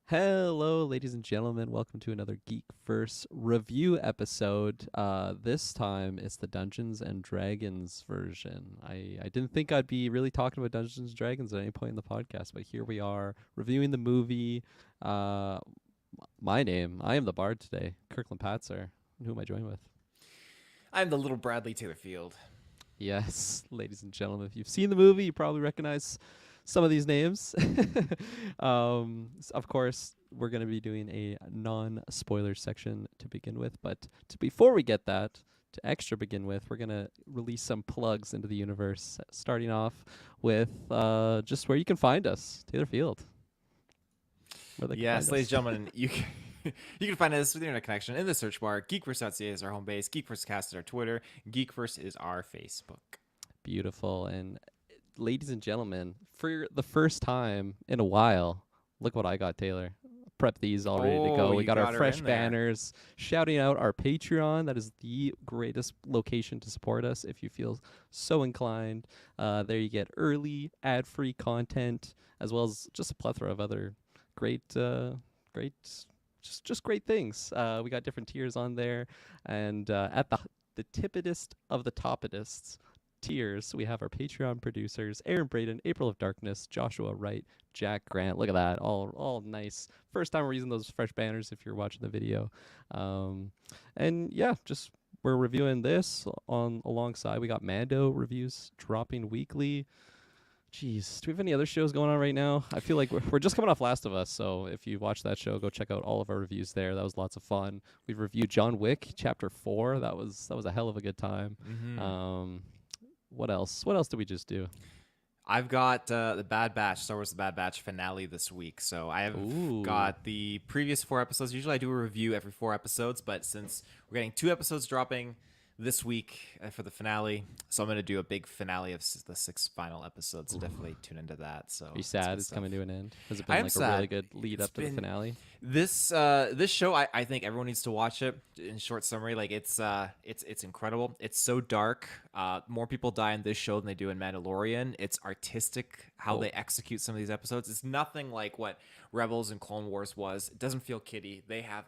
Hello, ladies and gentlemen. Welcome to another GeekVerse review episode. This time it's the Dungeons and Dragons version. I didn't think I'd be really talking about Dungeons and Dragons at any point in the podcast, but here we are reviewing the movie. Uh, I am the bard today, Kirklin Patzer. Who am I joined with? I'm the little Bradley Taylorfield. Yes, ladies and gentlemen, if you've seen the movie, you probably recognize some of these names. Of course, we're going to be doing a non-spoiler section to begin with, but before we get that, to extra begin with, we're going to release some plugs into the universe, starting off with just where you can find us, Taylor Field. Where they can Yes, find ladies us. and gentlemen, you can find us with the internet connection in the search bar. GeekVerse.ca is our home base. GeekVerseCast is our Twitter. Geekverse is our Facebook. Beautiful. And ladies and gentlemen, for the first time in a while, look what I got, Taylor. Prep these all ready to go. We You got our got her fresh in there. banners shouting out our Patreon. That is the greatest location to support us if you feel so inclined. There you get early ad-free content as well as just a plethora of other great, great, just great things. We got different tiers on there, and at the tippitest of the toppitest tiers, we have our Patreon producers: Aaron Braden, April of Darkness, Joshua Wright, Jack Grant. Look at that, all nice. First time we're using those fresh banners if you're watching the video. And yeah, just we're reviewing this on alongside. We got Mando reviews dropping weekly. Jeez, do we have any other shows going on right now? I feel like we're just coming off Last of Us, so if you watched that show, go check out all of our reviews there. That was lots of fun. We've reviewed John Wick Chapter 4. That was a hell of a good time. What else? What else did we just do? I've got the Bad Batch, Star Wars The Bad Batch finale this week. So I have Ooh. got the previous 4 episodes. Usually I do a review every 4 episodes, but since we're getting 2 episodes dropping this week for the finale, so I'm going to do a big finale of the 6 final episodes. So definitely tune into that. So Are you sad it's coming to an end? Has it I been am like a sad. really good lead It's up to the been finale? this show. I think everyone needs to watch it. In short summary, like it's incredible. It's so dark. More people die in this show than they do in Mandalorian. It's artistic how Oh, they execute some of these episodes. It's nothing like what Rebels and Clone Wars was. It doesn't feel kiddie. They have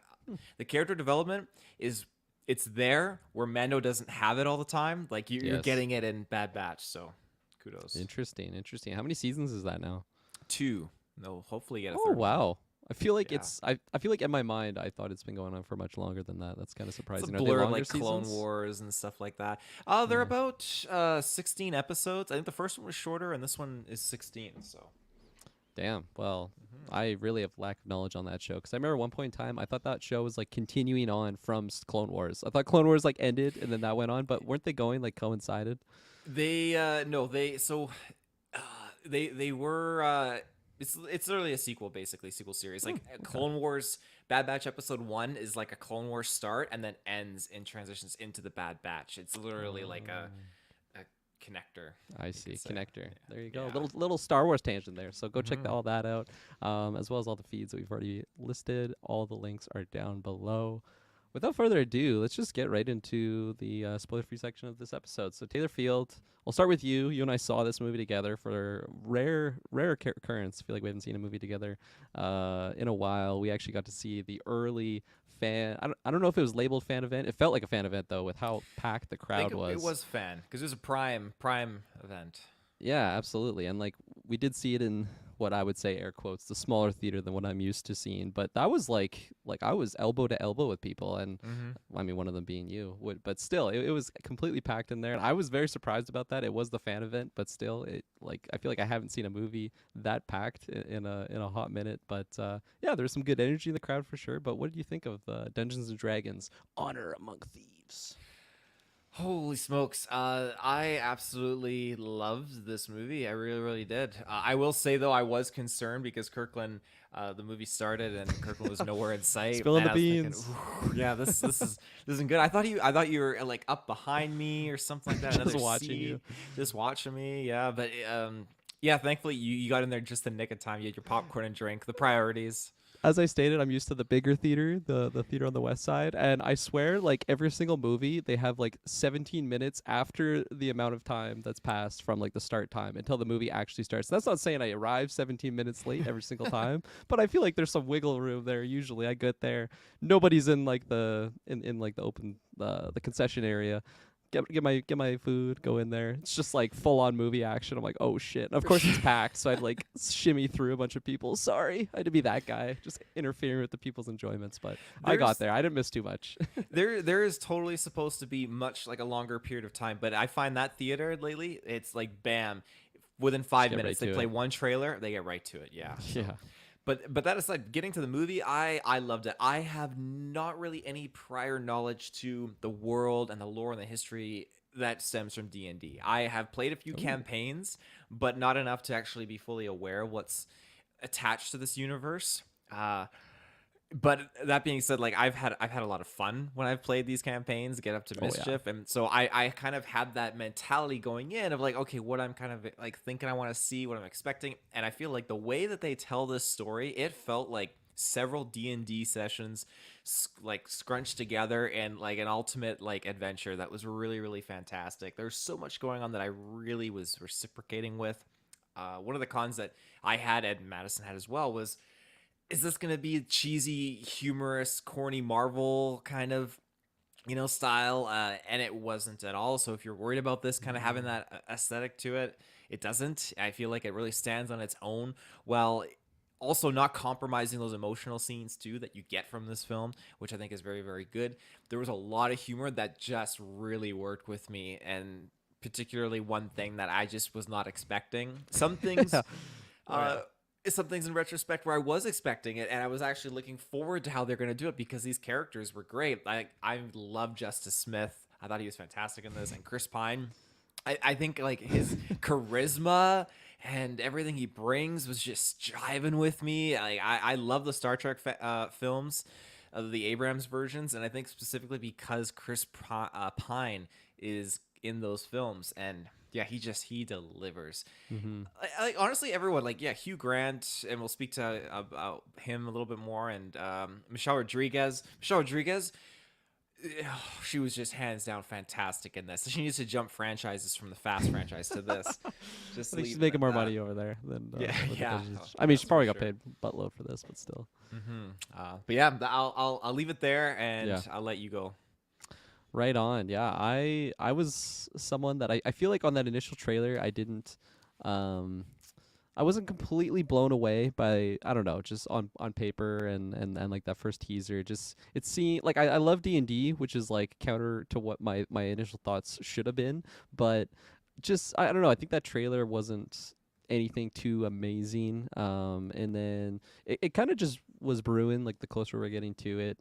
the character development is it's there where Mando doesn't have it all the time. Like you're yes. getting it in Bad Batch. So kudos. Interesting, interesting. How many seasons is that now? Two. No, hopefully get a Oh, third one. wow. I feel like Yeah. I feel like in my mind I thought it's been going on for much longer than that. That's kind of It's a surprising. Are they blur longer like Clone seasons? Wars and stuff like that. They're Yeah. about 16 episodes. I think the first one was shorter, and this one is 16. So Damn. Well, I really have lack of knowledge on that show because I remember one point in time I thought that show was like continuing on from Clone Wars. I thought Clone Wars like ended and then that went on, but weren't they going like coincided? they no they so uh, they were it's literally a sequel, basically sequel series. Like Okay. Clone Wars Bad Batch episode 1 is like a Clone Wars start and then ends and transitions into the Bad Batch. It's literally like a connector, I you see. could say. Connector. There you go. Yeah. Little Star Wars tangent there. So go check Mhm. all that out, as well as all the feeds that we've already listed. All the links are down below. Without further ado, let's just get right into the spoiler-free section of this episode. So Taylor Field, we'll start with you. You and I saw this movie together for rare occurrence. I feel like we haven't seen a movie together in a while. We actually got to see the early fan. I don't know if it was labeled fan event. It felt like a fan event though, with how packed the I think crowd it was. was fan because it was a prime event. Yeah, absolutely. And like we did see it in what I would say air quotes, the smaller theater than what I'm used to seeing. But that was like I was elbow to elbow with people and I mean one of them being you. But still it was completely packed in there. And I was very surprised about that. It was the fan event, but still it like I feel like I haven't seen a movie that packed in a hot minute. But yeah, there's some good energy in the crowd for sure. But what did you think of Dungeons and Dragons Honor Among Thieves? Holy smokes. I absolutely loved this movie. I really, really did. I will say, though, I was concerned because Kirklin, the movie started and Kirklin was nowhere in sight. Spilling And the I was thinking, beans. "Ooh, yeah, this isn't good. I thought you were like up behind me or something like that, Just another watching seat, you. just watching me. Yeah, but yeah, thankfully you got in there just the nick of time. You had your popcorn and drink, the priorities. as I stated, I'm used to the bigger theater, the theater on the west side, and I swear, like every single movie, they have like 17 minutes after the amount of time that's passed from like the start time until the movie actually starts. That's not saying I arrive 17 minutes late every single time, but I feel like there's some wiggle room there. Usually, I get there, nobody's in like in like the open the concession area. Get my food, go in there. It's just like full on movie action. I'm like, oh shit. Of course it's packed, so I'd like shimmy through a bunch of people. Sorry, I had to be that guy, just interfering with the people's enjoyments. But I got there. I didn't miss too much. There is totally supposed to be much like a longer period of time, but I find that theater lately, it's like bam, within 5 minutes right they to play it. one trailer, they get right to it. Yeah. So. Yeah. But that aside, getting to the movie, I loved it. I have not really any prior knowledge to the world and the lore and the history that stems from D&D. I have played a few campaigns, but not enough to actually be fully aware of what's attached to this universe. But that being said, like I've had a lot of fun when I've played these campaigns, get up to mischief, and so I kind of had that mentality going in of like, okay, what I'm kind of like thinking I want to see, what I'm expecting, and I feel like the way that they tell this story, it felt like several D&D sessions like scrunched together and like an ultimate like adventure that was really, really fantastic. There's so much going on that I really was reciprocating with. One of the cons that I had and Madison had as well was, is this going to be cheesy, humorous, corny Marvel kind of, style? And it wasn't at all. So if you're worried about this kind of having that aesthetic to it, it doesn't. I feel like it really stands on its own, while also not compromising those emotional scenes too that you get from this film, which I think is very, very good. There was a lot of humor that just really worked with me, and particularly one thing that I just was not expecting. Some things some things in retrospect where I was expecting it, and I was actually looking forward to how they're going to do it because these characters were great. I love Justice Smith. I thought he was fantastic in this, and Chris Pine. I think like his charisma and everything he brings was just jiving with me. I love the Star Trek films, the Abrams versions, and I think specifically because Chris Pine is in those films, and yeah, he delivers. Honestly, everyone, like, yeah, Hugh Grant, and we'll speak to about him a little bit more, and Michelle Rodriguez. She was just hands down fantastic in this. She needs to jump franchises from the Fast franchise to this. Just I think she's leave it making at more that. money over there than Yeah. I mean, That's she for probably got sure. paid buttload for this, but still. But yeah, I'll leave it there, and Yeah. I'll let you go. Right on. Yeah. I was someone that I feel like on that initial trailer I didn't I wasn't completely blown away by, I don't know, just on paper and like that first teaser. Just it seemed like I love D&D, which is like counter to what my initial thoughts should have been, but just I don't know, I think that trailer wasn't anything too amazing. And then it kind of just was brewing like the closer we're getting to it.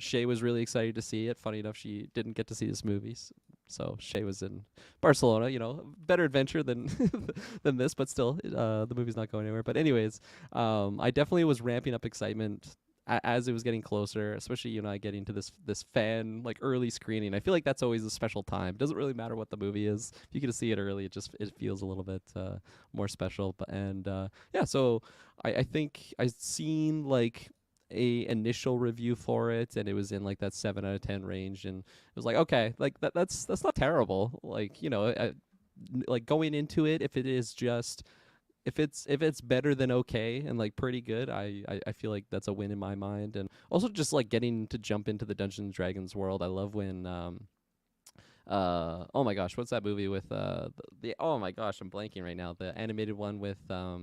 Shay was really excited to see it. Funny enough, she didn't get to see this movie. So Shay was in Barcelona, better adventure than than this, but still, the movie's not going anywhere. But anyways, I definitely was ramping up excitement as it was getting closer, especially getting to this fan like early screening. I feel like that's always a special time. It doesn't really matter what the movie is. If you get to see it early, it feels a little bit more special. Yeah, so I think I've seen like a initial review for it, and it was in like that 7 out of 10 range, and it was like, okay, like that's not terrible. Like, like going into it, if it is just if it's better than okay and like pretty good, I feel like that's a win in my mind. And also just like getting to jump into the Dungeons and Dragons world. I love when oh my gosh, what's that movie with oh my gosh, I'm blanking right now, the animated one with uh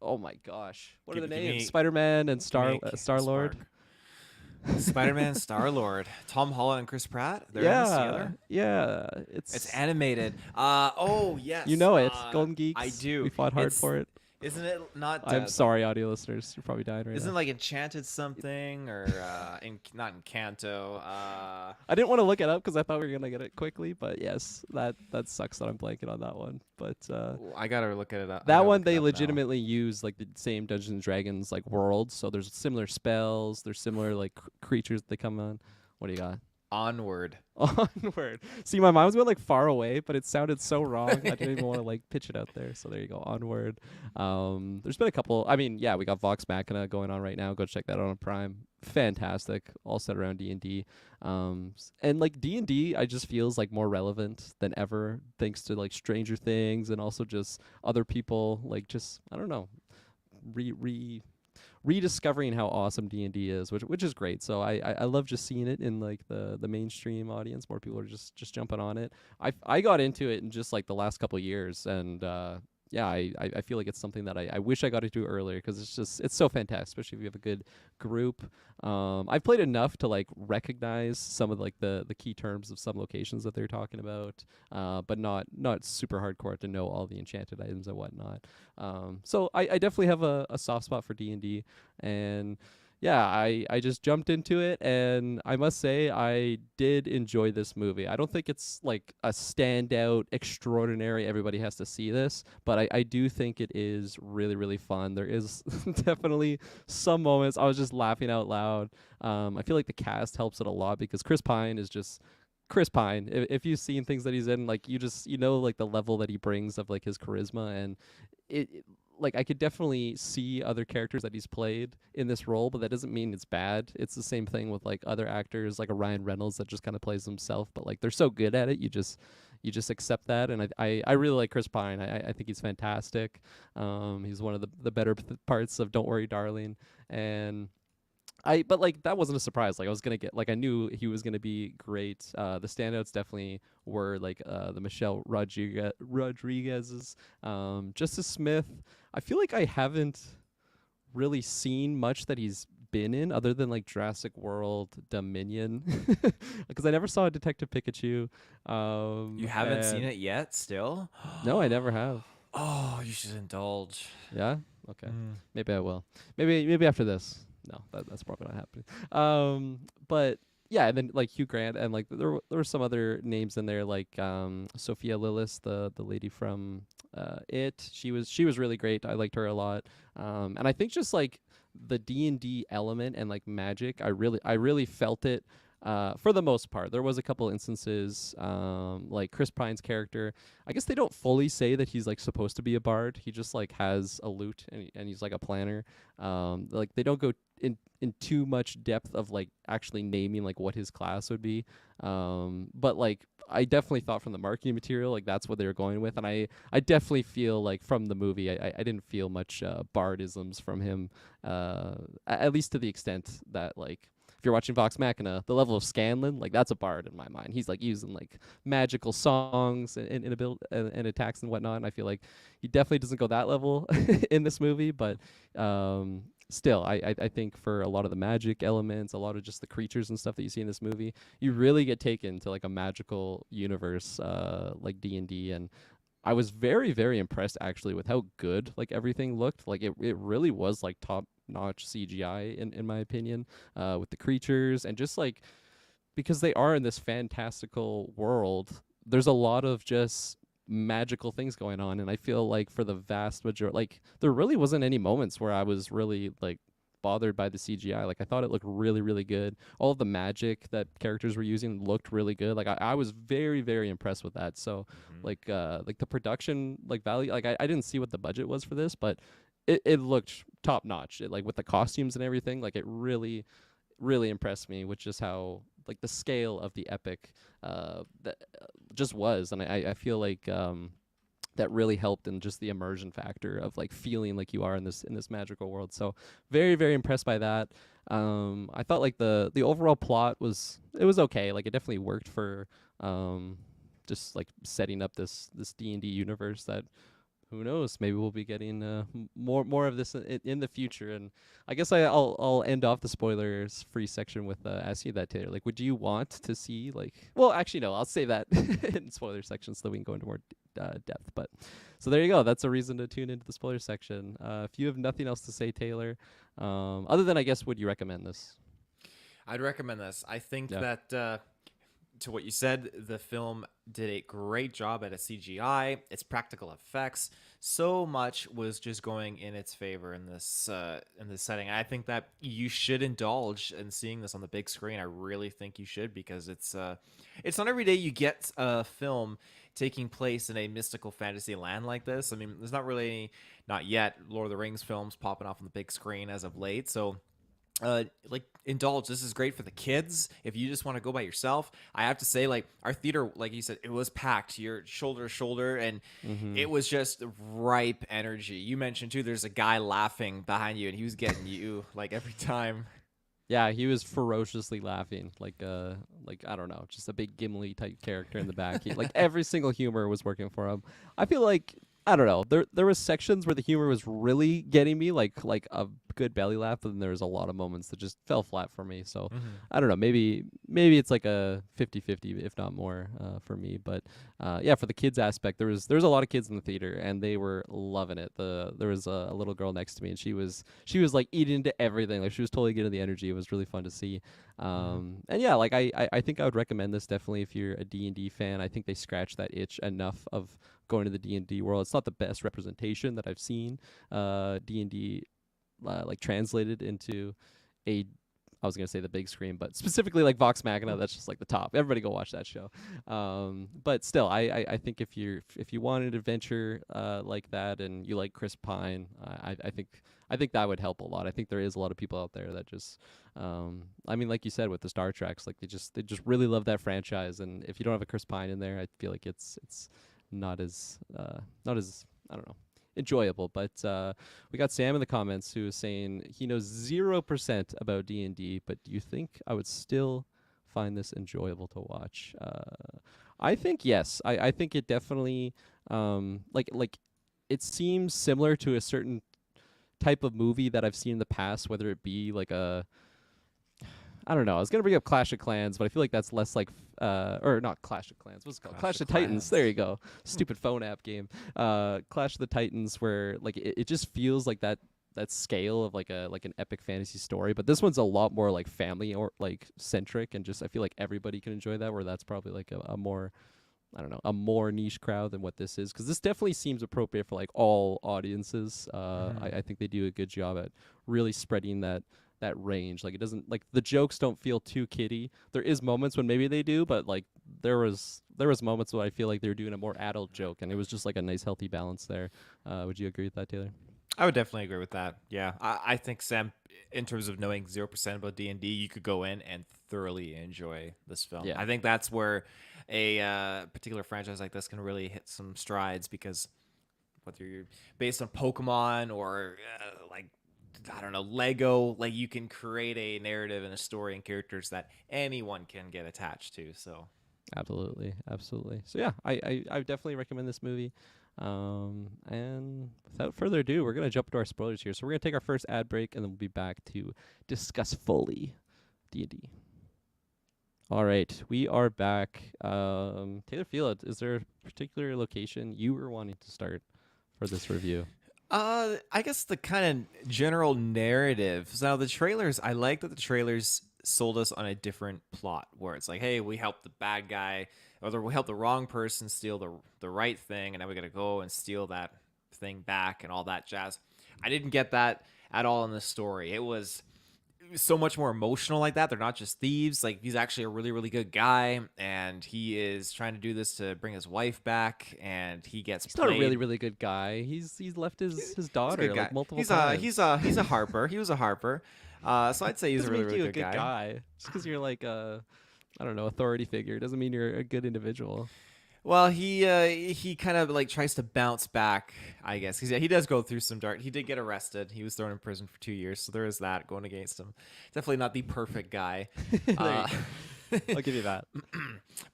oh my gosh, what are the names? Spider-Man and Star-Lord. Spider-Man, Star-Lord, Tom Holland and Chris Pratt. They're in this together. Yeah, It's animated. Oh yes. you know it. Golden Geeks. I do. We fought hard for it. Isn't it not? I'm sorry, audio listeners. You're probably dying right Isn't now. it like Enchanted something or not Encanto? I didn't want to look it up because I thought we were gonna get it quickly, but yes, that sucks that I'm blanking on that one. But I gotta look it up. that one they legitimately use like the same Dungeons and Dragons like worlds, so there's similar spells, there's similar like creatures that come on. What do you got? Onward. Onward. See, my mind was going like far away, but it sounded so wrong. I didn't even want to like pitch it out there. So there you go. Onward. There's been a couple. I mean, yeah, we got Vox Machina going on right now. Go check that out on Prime. Fantastic. All set around D&D. And like D&D, I just feels like more relevant than ever, thanks to like Stranger Things and also just other people like just I don't know, rediscovering how awesome D&D is, which is great. So I love just seeing it in like the mainstream audience. More people are just jumping on it. I got into it in just like the last couple of years, and yeah, I feel like it's something that I wish I got into earlier because it's so fantastic, especially if you have a good group. I've played enough to like recognize some of like the key terms of some locations that they're talking about, but not super hardcore to know all the enchanted items and whatnot. So I definitely have a soft spot for D&D, and yeah, I just jumped into it, and I must say I did enjoy this movie. I don't think it's like a standout, extraordinary, everybody has to see this, but I do think it is really, really fun. There is definitely some moments I was just laughing out loud. I feel like the cast helps it a lot because Chris Pine is just Chris Pine. If you've seen things that he's in, like you just like the level that he brings of like his charisma, and like I could definitely see other characters that he's played in this role, but that doesn't mean it's bad. It's the same thing with like other actors like a Ryan Reynolds that just kind of plays himself, but like they're so good at it, you just accept that. And I really like Chris Pine. I think he's fantastic. He's one of the better parts of Don't Worry Darling. And but like that wasn't a surprise. Like I was gonna get like I knew he was gonna be great. The standouts definitely were like the Michelle Rodriguez's, Justice Smith. I feel like I haven't really seen much that he's been in other than like Jurassic World Dominion, because I never saw Detective Pikachu. You haven't seen And it yet? Still? no, I never have. Oh, you should indulge. Yeah. Okay. Mm. Maybe I will. Maybe after this. No, that's probably not happening. But yeah, and then like Hugh Grant and like there were some other names in there like Sophia Lillis, the lady from It. She was really great. I liked her a lot. And I think just like the D&D element and like magic, I really felt it. For the most part, there was a couple instances, like Chris Pine's character. I guess they don't fully say that he's like supposed to be a bard. He just like has a lute, and he's like a planner. Like they don't go in too much depth of like actually naming like what his class would be. But like I definitely thought from the marketing material like that's what they were going with, and I definitely feel like from the movie I didn't feel much bardisms from him, at least to the extent that like if you're watching Vox Machina, the level of Scanlan, like that's a bard in my mind. He's like using like magical songs and and attacks and whatnot. And I feel like he definitely doesn't go that level in this movie, but still, I think for a lot of the magic elements, a lot of just the creatures and stuff that you see in this movie, you really get taken to like a magical universe, like D&D. And I was very, very impressed actually with how good like everything looked. Like it really was like top notch CGI in my opinion, with the creatures and just like because they are in this fantastical world, there's a lot of just magical things going on. And I feel like for the vast majority, like there really wasn't any moments where I was really like bothered by the CGI. Like I thought it looked really, really good. All of the magic that characters were using looked really good. Like I was very, very impressed with that. So Mm-hmm. like the production like value, like I didn't see what the budget was for this, but it looked top notch. It, like with the costumes and everything, like it really, really impressed me with just how like the scale of the epic that just was. And I feel like that really helped in just the immersion factor of like feeling like you are in this magical world. So very, very impressed by that. I thought like the overall plot was okay. Like it definitely worked for just like setting up this D&D universe that who knows, maybe we'll be getting more of this in the future. And I guess I'll end off the spoilers free section with asking you that, Taylor. Like would you want to see like well actually no, I'll say that in spoiler section so that we can go into more depth. But so there you go, that's a reason to tune into the spoiler section. If you have nothing else to say, Taylor, other than I guess would you recommend this? I'd recommend this. I think Yeah. that to what you said, the film did a great job at its CGI, its practical effects. So much was just going in its favor in this setting. I think that you should indulge in seeing this on the big screen. I really think you should, because it's not every day you get a film taking place in a mystical fantasy land like this. I mean, there's not really any, not yet, Lord of the Rings films popping off on the big screen as of late. So like, indulge. This is great for the kids if you just want to go by yourself. I have to say, like, our theater, like you said, it was packed. You're shoulder to shoulder, and Mm-hmm. it was just ripe energy. You mentioned too, there's a guy laughing behind you, and he was getting you like every time. Yeah, he was ferociously laughing, like I don't know, just a big Gimli type character in the back. Like every single humor was working for him. I feel like I don't know. There was sections where the humor was really getting me, like a good belly laugh, but then there was a lot of moments that just fell flat for me. So Mm-hmm. I don't know. Maybe it's like a 50-50, if not more, for me. But yeah, for the kids aspect, there was a lot of kids in the theater, and they were loving it. There was a little girl next to me, and she was like eating into everything. Like she was totally getting the energy. It was really fun to see. Mm-hmm. And yeah, like I think I would recommend this definitely if you're a D&D fan. I think they scratch that itch enough of going to the D&D world. It's not the best representation that I've seen D&D like translated into a I was gonna say the big screen, but specifically like Vox Machina, that's just like the top. Everybody go watch that show. But still, I think if you want an adventure like that and you like Chris Pine, I think that would help a lot. I think there is a lot of people out there that just I mean, like you said with the Star Treks, like they just really love that franchise, and if you don't have a Chris Pine in there, I feel like it's not as I don't know enjoyable. But we got Sam in the comments who is saying he knows 0% about D&D, but do you think I would still find this enjoyable to watch? I think yes. I think it definitely like it seems similar to a certain type of movie that I've seen in the past, whether it be like a I don't know. I was gonna bring up Clash of Clans, but I feel like that's less like, or not Clash of Clans. What's it called? Clash Clash of of Titans. There Clans. you go. Stupid phone app game. Clash of the Titans, where like it just feels like that scale of like an epic fantasy story. But this one's a lot more like family or like centric, and just I feel like everybody can enjoy that. Where that's probably like a more I don't know, a more niche crowd than what this is, because this definitely seems appropriate for like all audiences. Mm-hmm. I think they do a good job at really spreading that range. Like it doesn't like the jokes don't feel too kiddie. There is moments when maybe they do, but like there was moments where I feel like they were doing a more adult joke, and it was just like a nice healthy balance there. Would you agree with that, Taylor? I would definitely agree with that. Yeah, I think, Sam, in terms of knowing 0% about D&D, you could go in and thoroughly enjoy this film. Yeah. I think that's where a particular franchise like this can really hit some strides, because whether you're based on Pokemon or like, I don't know, Lego, like, you can create a narrative and a story and characters that anyone can get attached to. So Absolutely, absolutely. So yeah, I would definitely recommend this movie. And without further ado, we're gonna jump into our spoilers here. So we're gonna take our first ad break, and then we'll be back to discuss fully D&D. All right, we are back. Taylor Field, is there a particular location you were wanting to start for this review? I guess the kind of general narrative. So the trailers, I like that the trailers sold us on a different plot, where it's like, hey, we helped the bad guy, or we helped the wrong person steal the right thing, and now we got to go and steal that thing back and all that jazz. I didn't get that at all in the story. It was so much more emotional like that. They're not just thieves. Like, he's actually a really, really good guy, and he is trying to do this to bring his wife back, and he gets He's not a really played. really good guy. He's left his He's a good daughter guy. like multiple He's times. he's a harper. He was a harper. So I'd say he's a Doesn't really, make really you a good good guy. guy. Just because you're like I don't know, authority figure doesn't mean you're a good individual. Well, he kind of like tries to bounce back, I guess. He does go through some dark. He did get arrested. He was thrown in prison for 2 years, so there is that going against him. Definitely not the perfect guy. There you Uh, go. I'll give you that.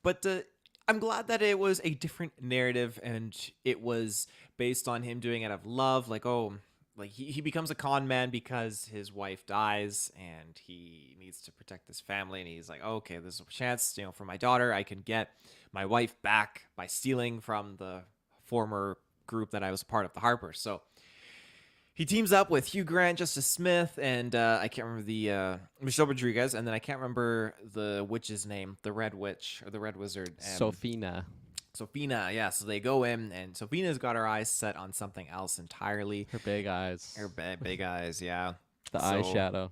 but I'm glad that it was a different narrative, and it was based on him doing it out of love. Like, oh, like he becomes a con man because his wife dies, and he needs to protect his family. And he's like, oh, okay, there's a chance, for my daughter, I can get my wife back by stealing from the former group that I was a part of, the Harpers. So he teams up with Hugh Grant, Justice Smith, and I can't remember the Michelle Rodriguez, and then I can't remember the witch's name, the Red Witch or the Red Wizard. Sophina. Sophina, yeah. So they go in, and Sophina's got her eyes set on something else entirely. Her big eyes. Her big eyes, yeah. The So eyeshadow.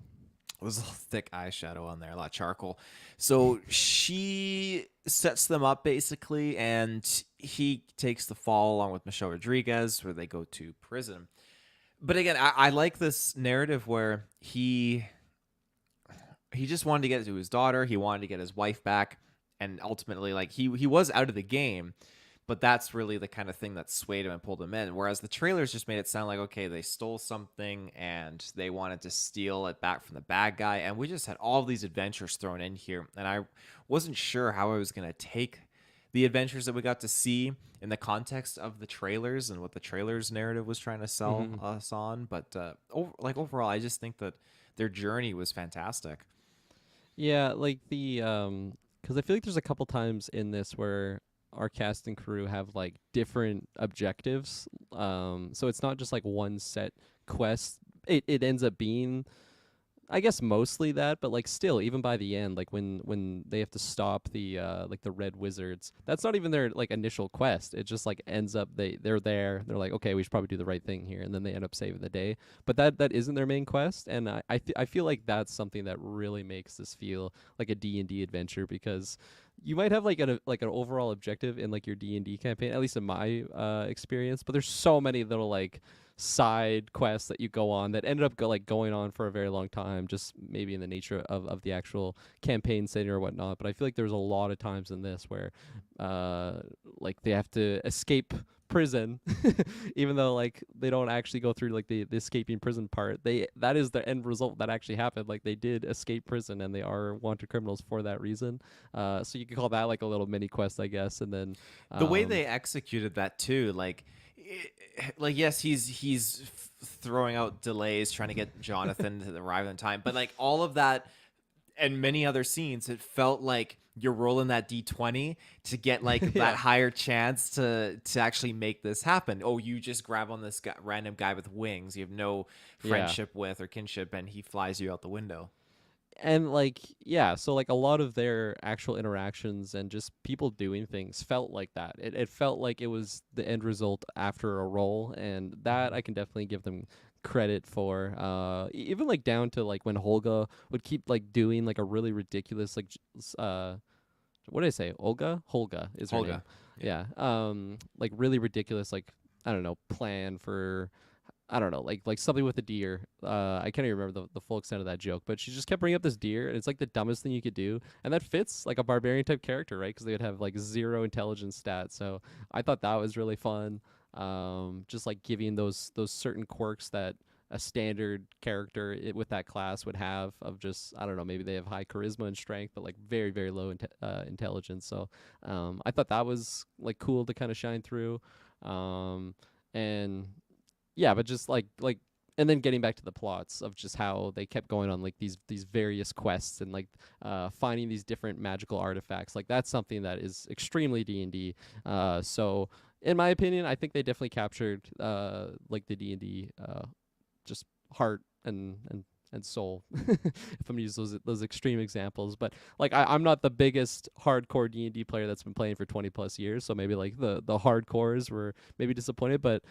there's a thick eyeshadow on there, a lot of charcoal. So she sets them up basically, and he takes the fall along with Michelle Rodriguez, where they go to prison. But again, I like this narrative where he just wanted to get to his daughter, he wanted to get his wife back, and ultimately, like he was out of the game. But that's really the kind of thing that swayed him and pulled him in. Whereas the trailers just made it sound like, okay, they stole something and they wanted to steal it back from the bad guy. And we just had all these adventures thrown in here. And I wasn't sure how I was going to take the adventures that we got to see in the context of the trailers and what the trailers narrative was trying to sell us on. But overall, I just think that their journey was fantastic. Yeah, like the because I feel like there's a couple times in this where our cast and crew have like different objectives. So it's not just like one set quest. It ends up being, I guess, mostly that, but like still, even by the end, like when they have to stop the like the red wizards, that's not even their like initial quest. It just like ends up they're there. They're like, okay, we should probably do the right thing here, and then they end up saving the day. But that isn't their main quest, and I feel like that's something that really makes this feel like a D&D adventure, because you might have like an overall objective in like your D&D campaign, at least in my experience, but there's so many little like side quests that you go on that ended up going on for a very long time, just maybe in the nature of the actual campaign setting or whatnot. But I feel like there's a lot of times in this where like they have to escape prison even though like they don't actually go through like the escaping prison part. That is the end result that actually happened. Like they did escape prison and they are wanted criminals for that reason. So you could call that like a little mini quest, I guess. And then The way they executed that too, like yes, he's throwing out delays trying to get Jonathan to arrive in time, but like all of that and many other scenes, it felt like you're rolling that d20 to get like that higher chance to actually make this happen. Oh, you just grab on this random guy with wings you have no friendship with or kinship, and he flies you out the window. And like yeah, so like a lot of their actual interactions and just people doing things felt like that. It felt like it was the end result after a roll, and that I can definitely give them credit for. Even like down to like when Holga would keep like doing like a really ridiculous like what did I say? Holga is her Holga. name. Yeah. Like really ridiculous like, I don't know, plan for, I don't know, like something with a deer. I can't even remember the full extent of that joke, but she just kept bringing up this deer, and it's like the dumbest thing you could do, and that fits like a barbarian type character, right? Because they would have like 0 intelligence stats. So I thought that was really fun. Just like giving those certain quirks that a standard character with that class would have, of just, I don't know, maybe they have high charisma and strength, but like very very low intelligence. So I thought that was like cool to kind of shine through. And yeah, but just like and then getting back to the plots of just how they kept going on like these various quests and like finding these different magical artifacts. Like that's something that is extremely D&D. So in my opinion, I think they definitely captured like the D&D just heart and soul. If I'm gonna use those extreme examples, but like I'm not the biggest hardcore D&D player that's been playing for 20 plus years, so maybe like the hardcores were maybe disappointed, but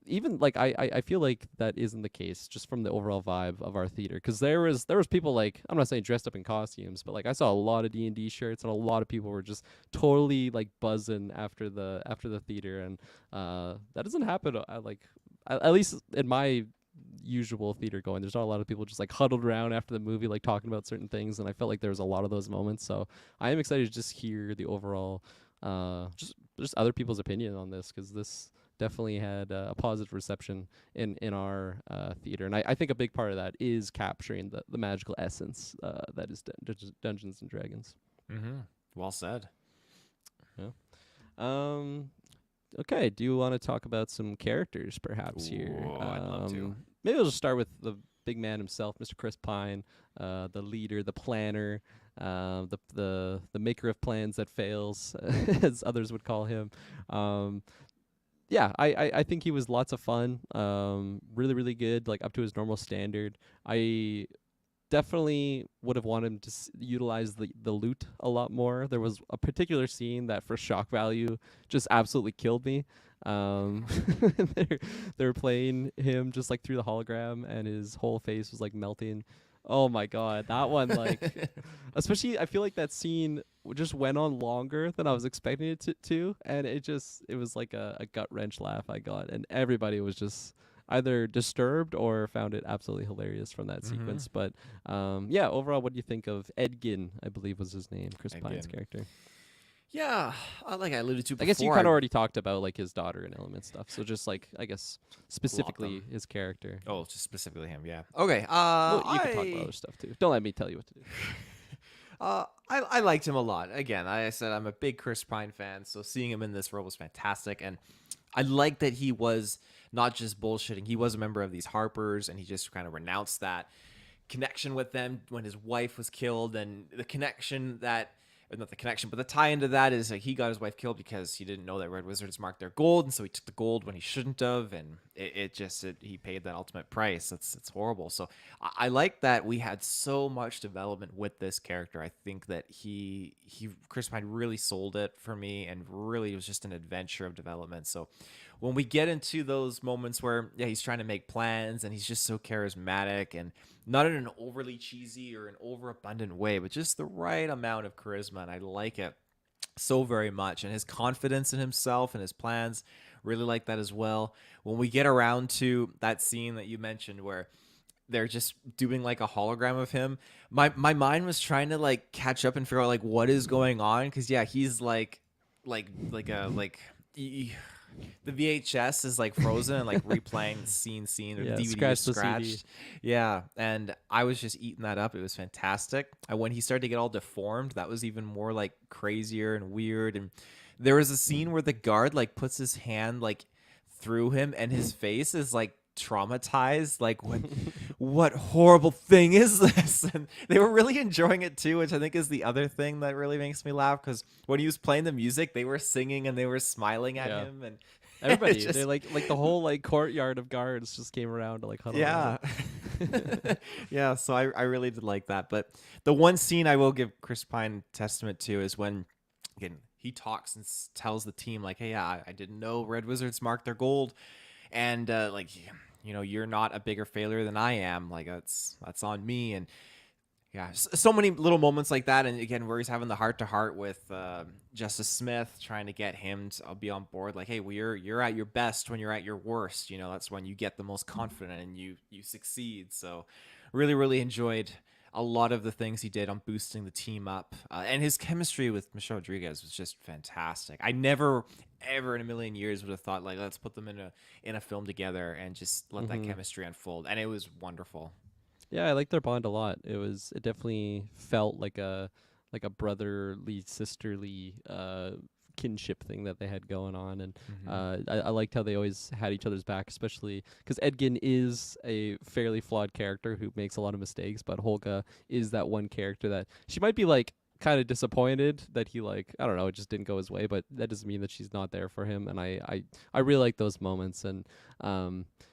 even like I feel like that isn't the case just from the overall vibe of our theater, because there was people like, I'm not saying dressed up in costumes, but like I saw a lot of D&D shirts and a lot of people were just totally like buzzing after the theater, and that doesn't happen at least in my usual theater going. There's not a lot of people just like huddled around after the movie like talking about certain things, and I felt like there was a lot of those moments. So I am excited to just hear the overall just other people's opinion on this, because this definitely had a positive reception in our theater, and I think a big part of that is capturing the magical essence that is Dungeons and Dragons. Mm-hmm. Well said. Yeah. Okay, do you want to talk about some characters perhaps here? Ooh, I'd love to. Maybe we'll just start with the big man himself, Mr. Chris Pine, the leader, the planner, the maker of plans that fails, as others would call him. yeah, I think he was lots of fun. Really, really good, like up to his normal standard. I definitely would have wanted him to utilize the loot a lot more. There was a particular scene that, for shock value, just absolutely killed me. Um, they're, they're playing him just like through the hologram, and his whole face was like melting. Oh my god, that one, like, especially, I feel like that scene just went on longer than I was expecting it to, and it was like a gut wrench laugh I got, and everybody was just either disturbed or found it absolutely hilarious from that Mm-hmm. sequence. But yeah, overall, what do you think of Edgin? I believe was his name, Chris Pine's Again, character. yeah, like I alluded to I guess you before, kind I of already talked about like his daughter and element stuff. So just like, I guess, a lot of specifically them. his character. Oh, just specifically him. Yeah. Okay. Well, you could talk about other stuff too. Don't let me tell you what to do. I liked him a lot. Again, like I said, I'm a big Chris Pine fan, so seeing him in this role was fantastic, and I like that he was not just bullshitting. He was a member of these Harpers, and he just kind of renounced that connection with them when his wife was killed, and the connection that, or not the connection, but the tie into that is like he got his wife killed because he didn't know that Red Wizards marked their gold, and so he took the gold when he shouldn't have, and he paid that ultimate price. It's horrible. So I like that we had so much development with this character. I think that he Chris Pine really sold it for me, and really was just an adventure of development. So when we get into those moments where, yeah, he's trying to make plans and he's just so charismatic, and not in an overly cheesy or an overabundant way, but just the right amount of charisma, and I like it so very much. And his confidence in himself and his plans, really like that as well. When we get around to that scene that you mentioned where they're just doing like a hologram of him, my mind was trying to like catch up and figure out like what is going on, because yeah, he's like a like the VHS is like frozen and like replaying scene, or the Yeah, DVD is scratch the CD. scratched. Yeah, and I was just eating that up. It was fantastic. And when he started to get all deformed, that was even more like crazier and weird. And there was a scene where the guard like puts his hand like through him, and his face is like traumatized. Like, what horrible thing is this? And they were really enjoying it too, which I think is the other thing that really makes me laugh, because when he was playing the music, they were singing and they were smiling at Yeah. him, and it Everybody, they just, like the whole like courtyard of guards just came around to like huddle around yeah. him. Yeah, so I really did like that. But the one scene I will give Chris Pine testament to is when, again, he talks and tells the team like, hey, yeah, I didn't know Red Wizards marked their gold, and like, you're not a bigger failure than I am, like that's on me. And yeah, so many little moments like that. And again, where he's having the heart to heart with Justice Smith, trying to get him to be on board. Like, hey, well, you're at your best when you're at your worst. That's when you get the most confident and you succeed. So, really, really enjoyed a lot of the things he did on boosting the team up, and his chemistry with Michelle Rodriguez was just fantastic. I never, ever in a million years would have thought like, let's put them in a film together and just let that Hmm. chemistry unfold, and it was wonderful. Yeah, I like their bond a lot. It definitely felt like a brotherly, sisterly kinship thing that they had going on, and Hmm. I liked how they always had each other's back, especially because Edgin is a fairly flawed character who makes a lot of mistakes, but Holga is that one character that she might be like kind of disappointed that he, like, I don't know, it just didn't go his way, but that doesn't mean that she's not there for him, and I really like those moments. And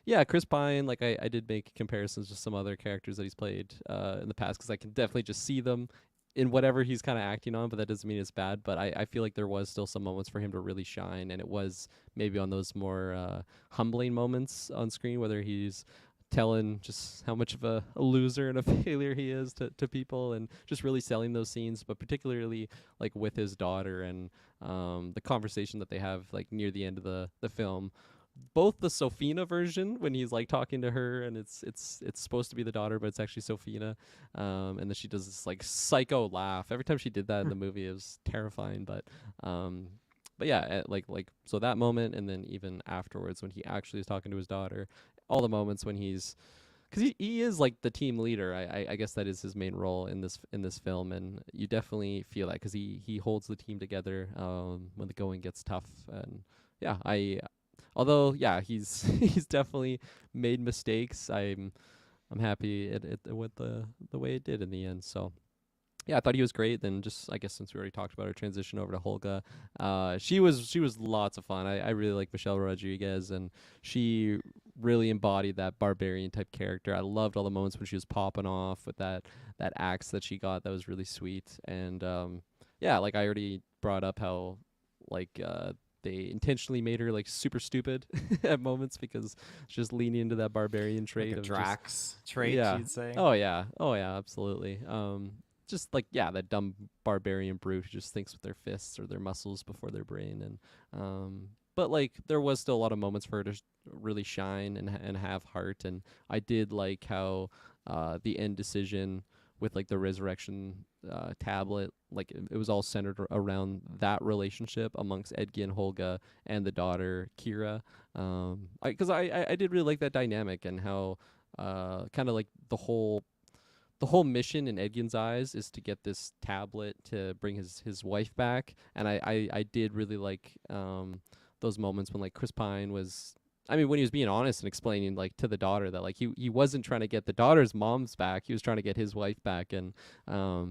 yeah, Chris Pine, like, I did make comparisons to some other characters that he's played in the past, because I can definitely just see them in whatever he's kind of acting on, but that doesn't mean it's bad. But I feel like there was still some moments for him to really shine, and it was maybe on those more humbling moments on screen, whether he's telling just how much of a loser and a failure he is to people, and just really selling those scenes, but particularly like with his daughter, and the conversation that they have like near the end of the film, both the Sophina version when he's like talking to her, and it's supposed to be the daughter, but it's actually Sophina, and then she does this like psycho laugh every time she did that in the movie. It was terrifying, um but yeah, like so that moment, and then even afterwards when he actually is talking to his daughter, all the moments when he's, because he is like the team leader. I guess that is his main role in this film, and you definitely feel that because he holds the team together when the going gets tough. And yeah, although yeah, he's he's definitely made mistakes. I'm happy it went the way it did in the end. So yeah, I thought he was great. Then just I guess since we already talked about her transition over to Holga, she was lots of fun. I really like Michelle Rodriguez, and she really embodied that barbarian type character. I loved all the moments when she was popping off with that axe that she got. That was really sweet. And yeah, like I already brought up how like they intentionally made her like super stupid at moments because just leaning into that barbarian Like a trait of just Drax trait, yeah. you'd say. Oh yeah, absolutely. Just like yeah, that dumb barbarian brute who just thinks with their fists or their muscles before their brain, and but like there was still a lot of moments for her to really shine and have heart, and I did like how the end decision with like the resurrection tablet, like it was all centered around that relationship amongst Edgy and Holga and the daughter Kira, because I did really like that dynamic and how kind of like the whole mission in Edgin's eyes is to get this tablet to bring his wife back, and I did really like those moments when like Chris Pine was. I mean, when he was being honest and explaining like to the daughter that like he wasn't trying to get the daughter's mom's back, he was trying to get his wife back, and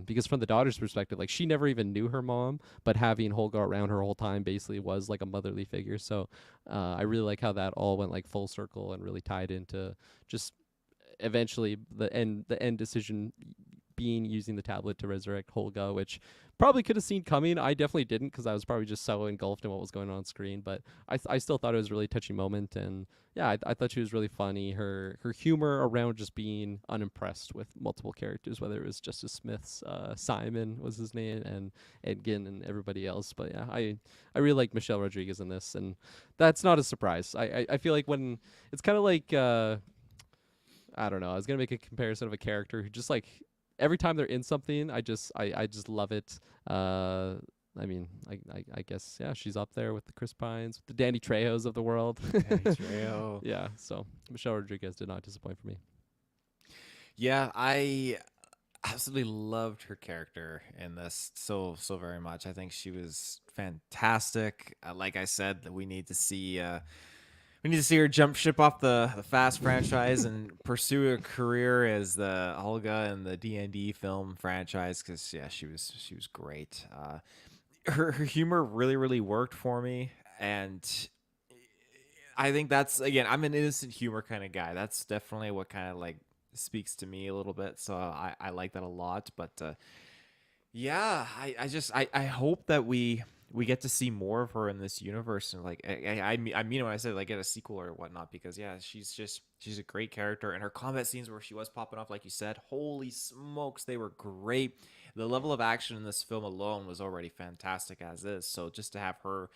because from the daughter's perspective, like she never even knew her mom, but having Holga around her whole time basically was like a motherly figure. So I really like how that all went like full circle and really tied into just eventually the end decision being using the tablet to resurrect Holga, which probably could have seen coming. I definitely didn't because I was probably just so engulfed in what was going on screen. But I still thought it was a really touching moment, and yeah, I thought she was really funny. Her humor around just being unimpressed with multiple characters, whether it was Justice Smith's Simon was his name, and Edgin and everybody else. But yeah, I really like Michelle Rodriguez in this, and that's not a surprise. I feel like when it's kind of like. I don't know. I was gonna make a comparison of a character who just like every time they're in something, I just love it. I mean, I guess yeah, she's up there with the Chris Pines, with the Danny Trejos of the world. Danny Trejo. Yeah, so Michelle Rodriguez did not disappoint for me. Yeah, I absolutely loved her character in this so very much. I think she was fantastic. Like I said, that we need to see her jump ship off the Fast franchise and pursue a career as the Olga in the D&D film franchise because yeah, she was great. Her humor really worked for me, and I think that's again I'm an innocent humor kind of guy. That's definitely what kind of like speaks to me a little bit. So I like that a lot. But yeah, I hope that we get to see more of her in this universe, and like I mean when I said like get a sequel or whatnot, because yeah, she's a great character, and her combat scenes where she was popping off like you said, holy smokes, they were great. The level of action in this film alone was already fantastic as is, so just to have her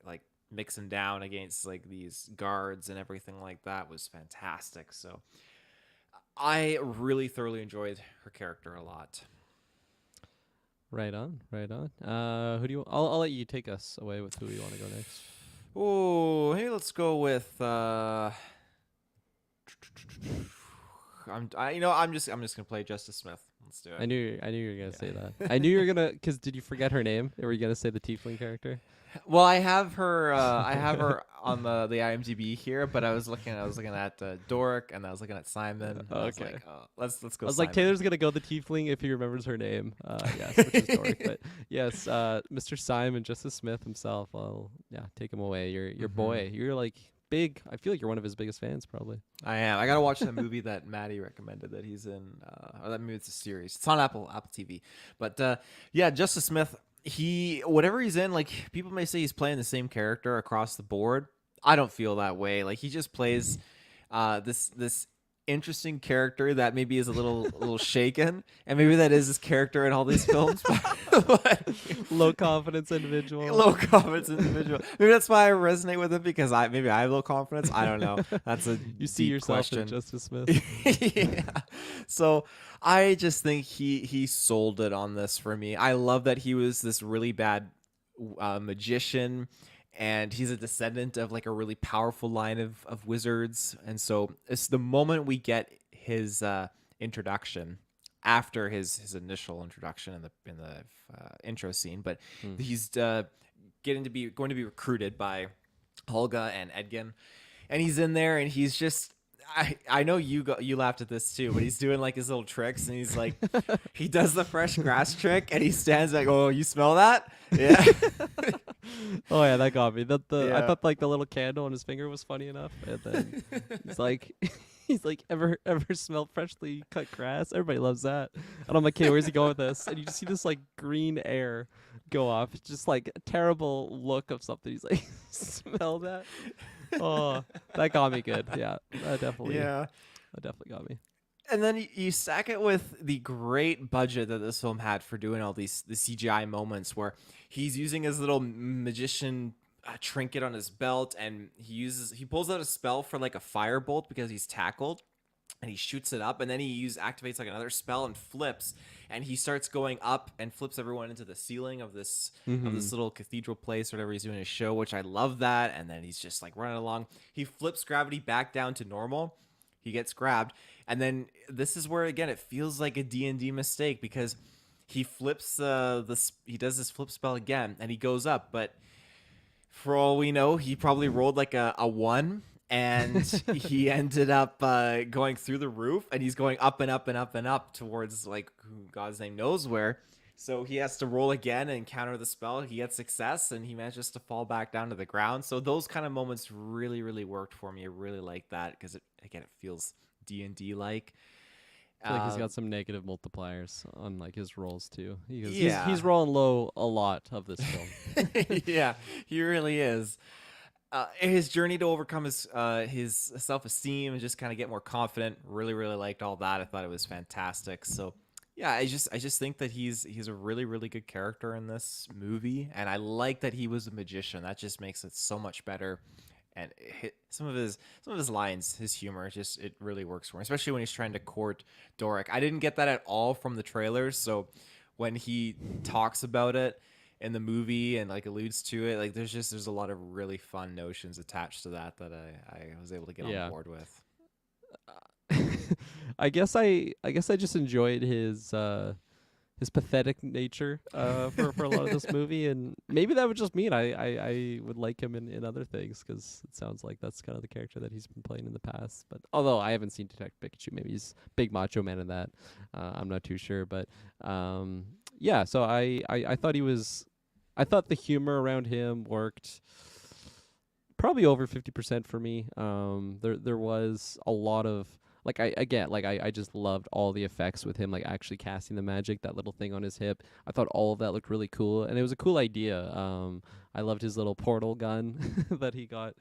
like mixing down against like these guards and everything like that was fantastic. So I really thoroughly enjoyed her character a lot. Right on, right on. Who do you? I'll let you take us away with who you want to go next. Oh, hey, let's go with I'm just gonna play Justice Smith. Let's do it. I knew you were gonna say Yeah. that. I knew you were gonna. Cause did you forget her name? Or were you gonna say the tiefling character? Well, I have her. I have her on the IMDb here, but I was looking at Doric, and I was looking at Simon. And I was Okay. like, oh, let's go. I was like, Simon. Taylor's gonna go the tiefling if he remembers her name. Yes, which is Doric. But yes, Mr. Simon, Justice Smith himself. Well, yeah, take him away. Your boy. You're like big. I feel like you're one of his biggest fans, probably. I am. I gotta watch that movie that Maddie recommended that he's in. Or that movie, it's a series. It's on Apple TV. But yeah, Justice Smith. He whatever he's in, like people may say he's playing the same character across the board. I don't feel that way. Like he just plays this interesting character that maybe is a little shaken, and maybe that is his character in all these films. But Low confidence individual. low confidence individual. Maybe that's why I resonate with him because maybe I have low confidence. I don't know. That's a You see deep yourself question. in Justice Smith. Yeah. So I just think he sold it on this for me. I love that he was this really bad magician, and he's a descendant of like a really powerful line of wizards. And so it's the moment we get his introduction after his initial introduction in the intro scene, but Hmm. he's going to be recruited by Holga and Edgin, and he's in there, and he's just I know you laughed at this too, but he's doing like his little tricks, and he's like, he does the fresh grass trick, and he stands like, oh, you smell that? Yeah, Oh yeah, that got me. The I yeah. thought like the little candle on his finger was funny enough, and then he's like, he's like, ever smelled freshly cut grass? Everybody loves that. And I'm like, okay, where's he going with this? And you just see this like green air go off. It's just like a terrible look of something. He's like, smell that? Oh, that got me good. Yeah, Yeah. that definitely got me. And then you stack it with the great budget that this film had for doing all these the CGI moments where he's using his little magician trinket on his belt, and he pulls out a spell for like a firebolt because he's tackled, and he shoots it up, and then he activates like another spell and flips, and he starts going up and flips everyone into the ceiling of this Mm-hmm. little cathedral place or whatever he's doing his show, which I love that. And then he's just like running along. He flips gravity back down to normal. He gets grabbed, and then this is where again it feels like a D&D mistake because he flips he does this flip spell again, and he goes up, but for all we know, he probably rolled like a one, and he ended up going through the roof, and he's going up and up and up and up towards like who God's name knows where. So he has to roll again and counter the spell. He gets success, and he manages to fall back down to the ground. So those kind of moments really, really worked for me. I really like that because it feels D&D like. I feel like he's got some negative multipliers on like his rolls too. Yeah. He's rolling low a lot of this film. Yeah, he really is. His journey to overcome his self-esteem and just kind of get more confident. Really, really liked all that. I thought it was fantastic. So, yeah, I just think that he's a really, really good character in this movie, and I like that he was a magician. That just makes it so much better. And some of his lines, his humor, it really works for him, especially when he's trying to court Doric. I didn't get that at all from the trailers, so when he talks about it in the movie and like alludes to it, like there's a lot of really fun notions attached to that I was able to get on Yeah. board with. I guess I just enjoyed his pathetic nature for a lot of this movie, and maybe that would just mean I would like him in other things because it sounds like that's kind of the character that he's been playing in the past. But although I haven't seen Detective Pikachu, maybe he's big macho man in that. I'm not too sure, but yeah. So I thought I thought the humor around him worked probably over 50% for me. There was a lot of like I just loved all the effects with him like actually casting the magic, that little thing on his hip. I thought all of that looked really cool, and it was a cool idea. I loved his little portal gun that he got.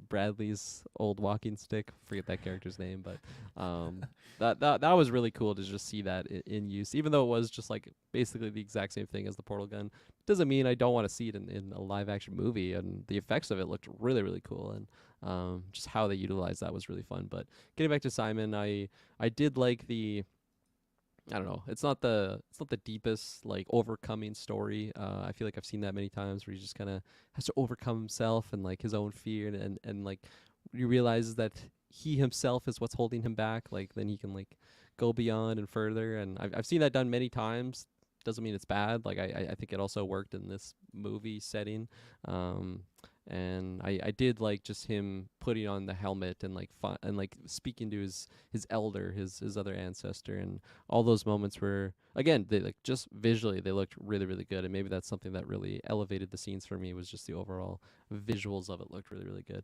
Bradley's old walking stick. Forget that character's name, but that was really cool to just see that in use. Even though it was just like basically the exact same thing as the portal gun, doesn't mean I don't want to see it in a live action movie. And the effects of it looked really really cool, and just how they utilized that was really fun. But getting back to Simon, I did like the. I don't know. It's not the deepest like overcoming story. I feel like I've seen that many times where he just kind of has to overcome himself and like his own fear, and like you realize that he himself is what's holding him back. Like then he can like go beyond and further. And I've seen that done many times. Doesn't mean it's bad. Like I think it also worked in this movie setting. And I did like just him putting on the helmet and like and like speaking to his elder, his other ancestor, and all those moments were again they like just visually they looked really really good, and maybe that's something that really elevated the scenes for me was just the overall visuals of it looked really really good.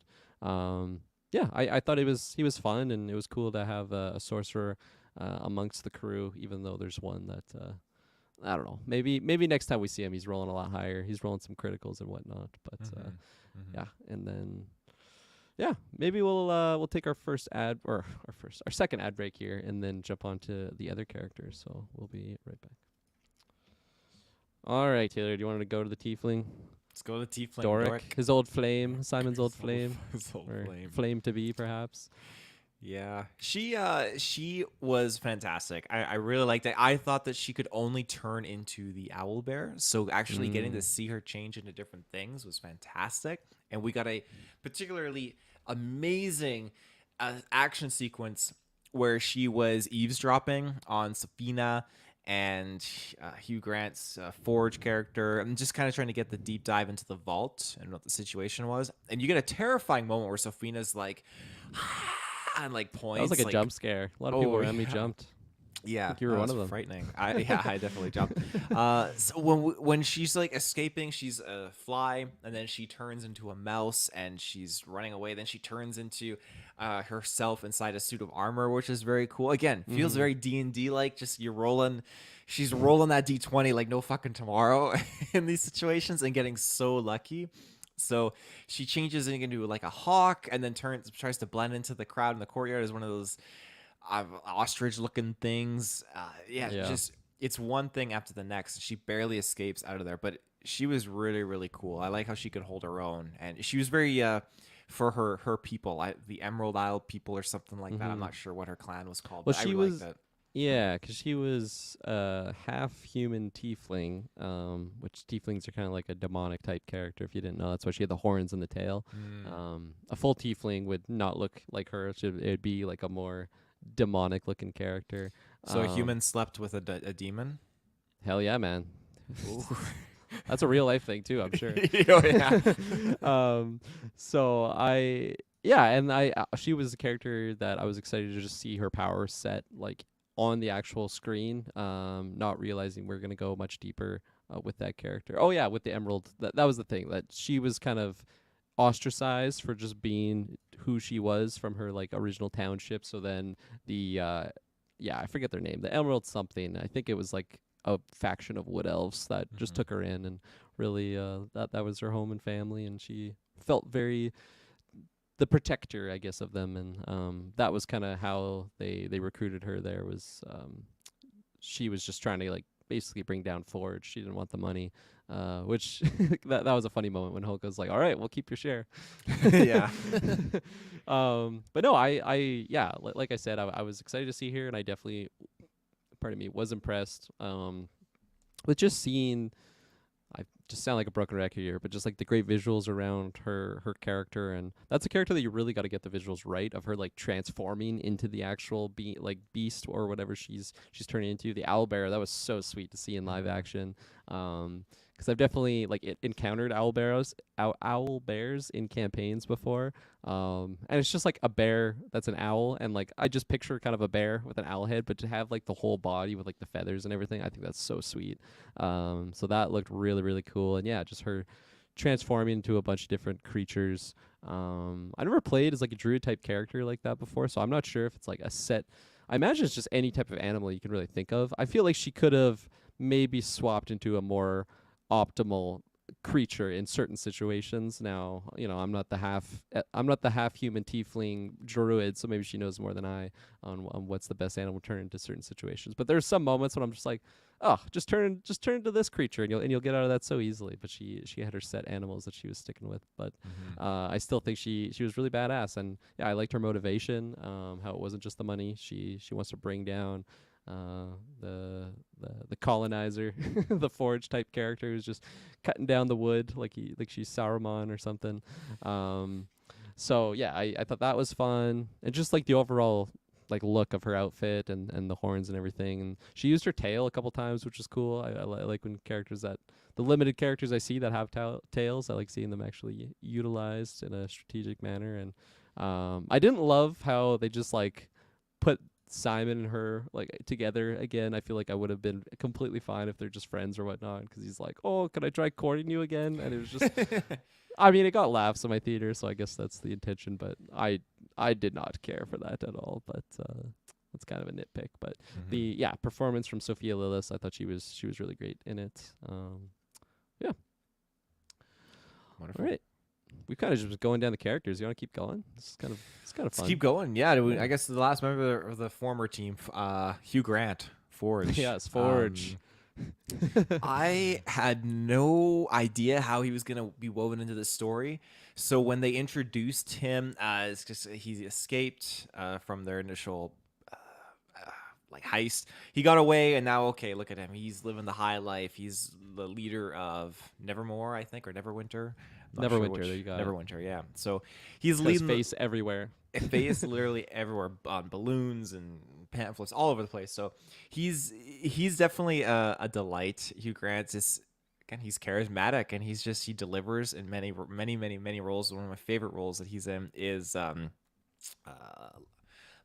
Yeah, I thought he was fun, and it was cool to have a sorcerer amongst the crew, even though there's one that I don't know. Maybe next time we see him, he's rolling a lot higher. He's rolling some criticals and whatnot. But yeah, and then yeah, maybe we'll take our first ad or our second ad break here, and then jump on to the other characters. So we'll be right back. All right, Taylor, do you want to go to the Tiefling? Let's go to Tiefling Doric, his old flame, Simon's old flame, His old or flame. flame to be, perhaps. Yeah, she was fantastic. I really liked it. I thought that she could only turn into the owl bear, so actually getting to see her change into different things was fantastic. And we got a particularly amazing action sequence where she was eavesdropping on Safina and Hugh Grant's Forge character. I'm just kind of trying to get the deep dive into the vault and what the situation was. And you get a terrifying moment where Safina's like, and like That was like points a like, jump scare. A lot of people oh around me yeah. jumped. I Yeah, think you that were one was of them. frightening. I definitely jumped. So when she's like escaping, she's a fly, and then she turns into a mouse, and she's running away. Then she turns into herself inside a suit of armor, which is very cool. Again, feels Mm-hmm. very D&D like. Just you're rolling, she's rolling that D20 like no fucking tomorrow in these situations, and getting so lucky. So she changes into like a hawk, and then tries to blend into the crowd in the courtyard as one of those ostrich looking things. Yeah, Yeah. just it's one thing after the next. She barely escapes out of there, but she was really really cool. I like how she could hold her own, and she was very for her people, the Emerald Isle people or something like that. I'm Mm-hmm. not sure what her clan was called, Well, but I she really liked was, it. yeah, because she was half human tiefling, which tieflings are kind of like a demonic type character. If you didn't know, that's why she had the horns and the tail. Mm. A full tiefling would not look like her. It'd be like a more demonic looking character. So a human slept with a demon. Hell yeah, man. Ooh. That's a real life thing too, I'm sure. Oh yeah. um, so yeah, and she was a character that I was excited to just see her power set like on the actual screen. Not realizing we're gonna go much deeper with that character. Oh yeah, with the emerald, that was the thing, that she was kind of ostracized for just being who she was from her like original township. So then the yeah, I forget their name, the Emerald something. I think it was like a faction of wood elves that just Mhm. took her in, and really that was her home and family, and she felt very the protector, I guess, of them. And that was kind of how they recruited her. There was she was just trying to like basically bring down Forge. She didn't want the money, which that was a funny moment when Hulk was like, "All right, we'll keep your share." Yeah. But no, I yeah, like I said, I was excited to see her, and I definitely, pardon me, was impressed. With just seeing, I just sound like a broken record here, but just like the great visuals around her character. And that's a character that you really got to get the visuals right of her like transforming into the actual beast or whatever she's turning into. The owl bear, that was so sweet to see in live Mhm. action. Because I've definitely like encountered owl bears in campaigns before. And it's just like a bear that's an owl, and like I just picture kind of a bear with an owl head, but to have like the whole body with like the feathers and everything, I think that's so sweet. So that looked really, really cool. And yeah, just her transforming into a bunch of different creatures. I never played as like a druid type character like that before, so I'm not sure if it's like a set. I imagine it's just any type of animal you can really think of. I feel like she could have maybe swapped into a more optimal creature in certain situations. Now, I'm not the half human tiefling druid, so maybe she knows more than I on what's the best animal to turn into certain situations. But there's some moments when I'm just like, oh, just turn to this creature, and you'll get out of that so easily. But she had her set animals that she was sticking with. But Mhm. I still think she was really badass, and yeah, I liked her motivation. How it wasn't just the money. She wants to bring down uh, the the colonizer, the forge type character who's just cutting down the wood like she's Saruman or something. Um, so yeah, I thought that was fun, and just like the overall like look of her outfit and the horns and everything. And she used her tail a couple times, which is cool. I like when characters that the limited characters I see that have tails, I like seeing them actually utilized in a strategic manner. And I didn't love how they just like put Simon and her like together again. I feel like I would have been completely fine if they're just friends or whatnot, because he's like, "Oh, can I try courting you again?" And it was just, I mean, it got laughs in my theater, so I guess that's the intention. But I did not care for that at all. But that's kind of a nitpick. But Mhm. the yeah performance from Sophia Lillis, I thought she was really great in it. Yeah. All Wonderful. right. We kind of just going down the characters. You want to keep going? It's kind of Let's fun. keep going. Yeah, Yeah. I guess the last member of the former team, Hugh Grant, Forge. Yes, Forge. I had no idea how he was gonna be woven into the story. So when they introduced him as just he escaped from their initial like heist, he got away, and now okay, look at him. He's living the high life. He's the leader of Nevermore, I think, or Neverwinter. I'm not sure Neverwinter. There which. you got it. Neverwinter, yeah. So he's Got his leading the face everywhere. face literally everywhere on balloons and pamphlets all over the place. So he's definitely a delight. Hugh Grant is again, he's charismatic, and he delivers in many roles. One of my favorite roles that he's in is uh,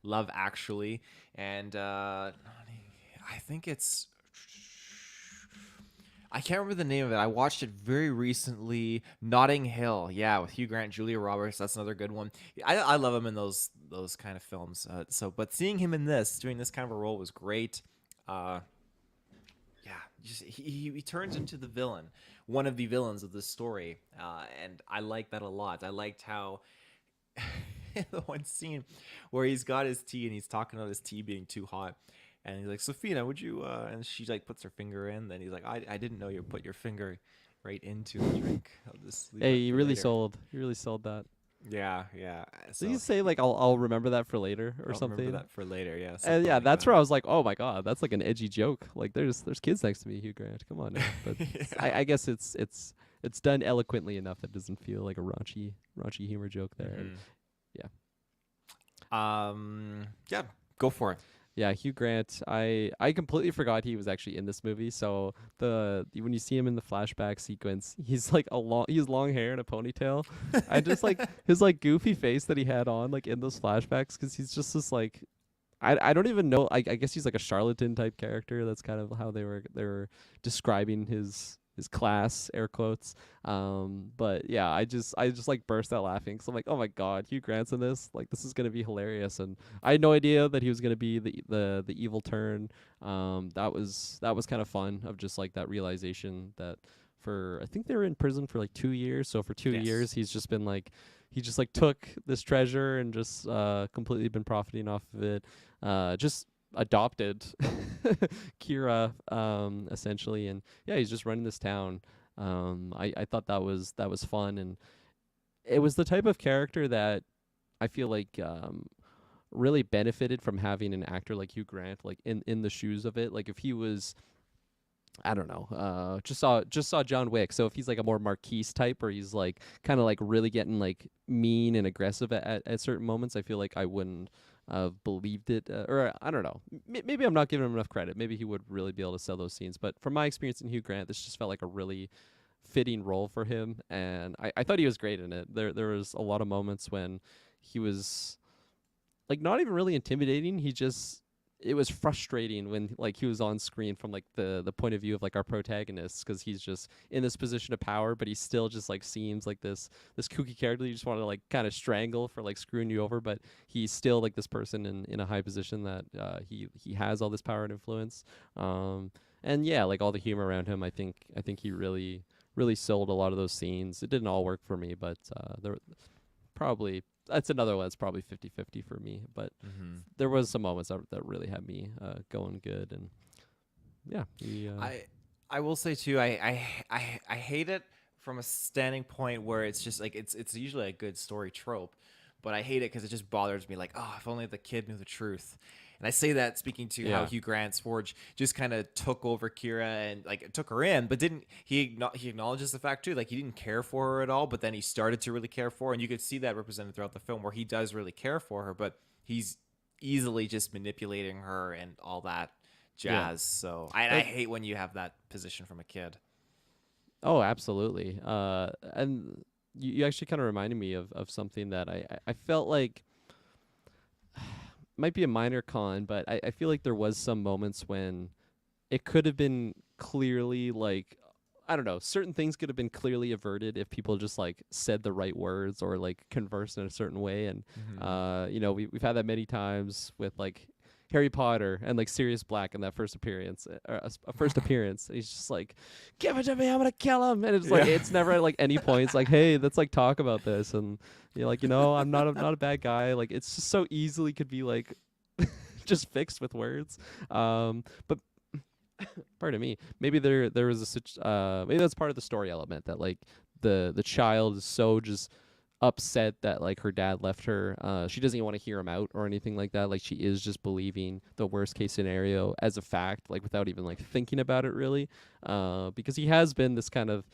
Love Actually, and I think it's. I can't remember the name of it. I watched it very recently. Notting Hill, yeah, with Hugh Grant, Julia Roberts. That's another good one. I love him in those kind of films. But seeing him in this, doing this kind of a role was great. Uh, yeah, just he turns into the villain, one of the villains of this story, and I like that a lot. I liked how the one scene where he's got his tea and he's talking about his tea being too hot. And he's like, Sophina, would you? And she like puts her finger in. Then he's like, I didn't know you put your finger right into the drink. I'll just leave Hey, that you for really later. sold. You really sold that. Yeah, yeah. Did you So say like I'll remember that for later or I'll remember something? that for later. Yeah, And something yeah, like that's that. where I was like, oh my god, that's like an edgy joke. Like there's kids next to me, Hugh Grant. Come on now. But Yeah. I guess it's done eloquently enough that it doesn't feel like a raunchy humor joke there. And Hmm. yeah, Yeah. Go for it. yeah, Hugh Grant. I completely forgot he was actually in this movie. So when you see him in the flashback sequence, he has long hair and a ponytail. I just like his like goofy face that he had on like in those flashbacks because he's just this like I don't even know. I guess he's like a charlatan type character. That's kind of how they were describing his class, air quotes. But yeah, I just like burst out laughing because I'm like, oh my god, Hugh Grant's in this. Like this is gonna be hilarious, and I had no idea that he was gonna be the evil turn. That was kind of fun of just like that realization that for I think they were in prison for like 2 years. So for two Yes. years, he's just been like he just like took this treasure and just completely been profiting off of it. Just adopted Kira essentially, and yeah, he's just running this town. I thought that was fun, and it was the type of character that I feel like really benefited from having an actor like Hugh Grant like in the shoes of it. Like if he was I don't know. Just saw John Wick. So if he's like a more Marquise type, or he's like kind of like really getting like mean and aggressive at certain moments, I feel like I wouldn't have believed it. Or I don't know. Maybe I'm not giving him enough credit. Maybe he would really be able to sell those scenes. But from my experience in Hugh Grant, this just felt like a really fitting role for him, and I thought he was great in it. There was a lot of moments when he was like not even really intimidating. He just it was frustrating when like he was on screen from like the point of view of like our protagonists because he's just in this position of power, but he still just like seems like this kooky character you just want to like kind of strangle for like screwing you over, but he's still like this person in a high position that he has all this power and influence. And yeah, like all the humor around him, I think he really sold a lot of those scenes. It didn't all work for me, but there probably that's another one that's probably 50-50 for me, but Mm-hmm. there was some moments that really had me going good, and yeah, I I will say too, I hate it from a standing point where it's just like it's usually a good story trope, but I hate it because it just bothers me. Like, oh, if only the kid knew the truth. And I say that speaking to how yeah, Hugh Grant's Forge just kind of took over Kira and like took her in, but didn't he acknowledges the fact too, like he didn't care for her at all, but then he started to really care for her, and you could see that represented throughout the film where he does really care for her, but he's easily just manipulating her and all that yeah, jazz. So I like hate when you have that position from a kid. oh, absolutely. And you actually kind of reminded me of something that I felt like might be a minor con, but I feel like there was some moments when it could have been clearly like I don't know, certain things could have been clearly averted if people just like said the right words or like conversed in a certain way. And Mm-hmm. we've had that many times with like Harry Potter and like Sirius Black in that first appearance, a first appearance. He's just like, "Give it to me, I'm gonna kill him," and it's like Yeah. it's never at like any point. It's like, "Hey, let's like talk about this," and you're like, I'm not a bad guy. Like it's just so easily could be like just fixed with words. But pardon me, maybe there was maybe that's part of the story element that like the child is so just upset that like her dad left her. She doesn't even want to hear him out or anything like that. Like she is just believing the worst case scenario as a fact, like without even like thinking about it really. Because he has been this kind of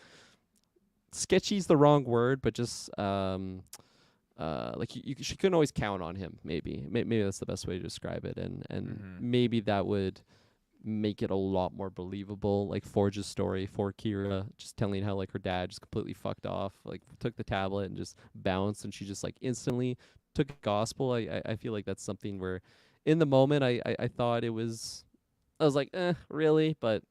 sketchy's the wrong word, but just like she couldn't always count on him. Maybe that's the best way to describe it, and Mm-hmm. maybe that would make it a lot more believable. Like Forge's story for Kira, just telling how like her dad just completely fucked off, like took the tablet and just bounced, and she just like instantly took it gospel. I feel like that's something where, in the moment, I thought it was. I was like, really, but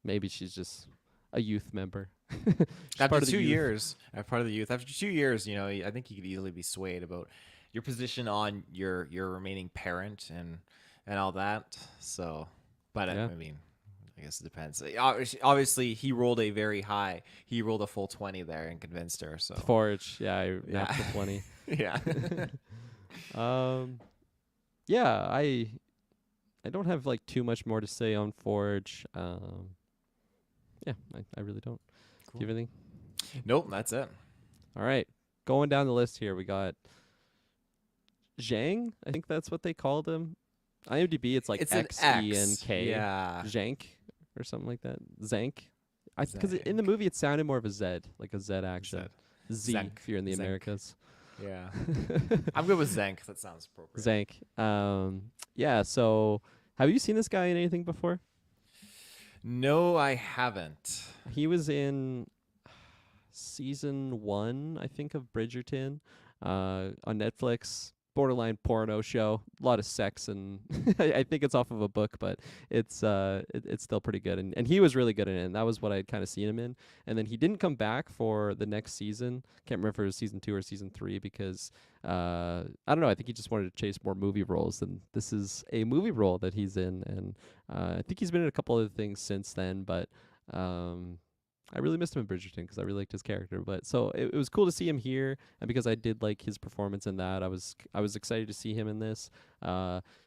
maybe she's just a youth member. She's After part of the two youth. years, I'm part of the youth. After 2 years, I think you could easily be swayed about your position on your remaining parent and all that. So, but Yeah. I mean, I guess it depends. Obviously, he rolled a very high. He rolled a full 20 there and convinced her. So, Forge. Yeah, I yeah, natural 20. yeah. um yeah, I don't have like too much more to say on Forge. Yeah, I really don't. Do you Cool. have anything? Nope, that's it. All right. Going down the list here, we got Zhang. I think that's what they called him. IMDb, it's like It's an X. XENK. Yeah. Zhank or something like that. Zank. Because in the Zank. movie it sounded more of a Z, like a Z Zed. accent. Z Zenk. if you're in the Zenk. Americas. Yeah. I'm good with Zenk. That sounds appropriate. Zank. Yeah, so have you seen this guy in anything before? No, I haven't. He was in season 1, I think, of Bridgerton, on Netflix. Borderline porno show, a lot of sex, and I think it's off of a book, but it's still pretty good. And he was really good in it, and that was what I'd kind of seen him in. And then he didn't come back for the next season. Can't remember if it was season 2 or season 3 because I don't know. I think he just wanted to chase more movie roles, and this is a movie role that he's in. And I think he's been in a couple other things since then, but I really missed him in Bridgerton because I really liked his character. But so it was cool to see him here, and because I did like his performance in that, I was excited to see him in this.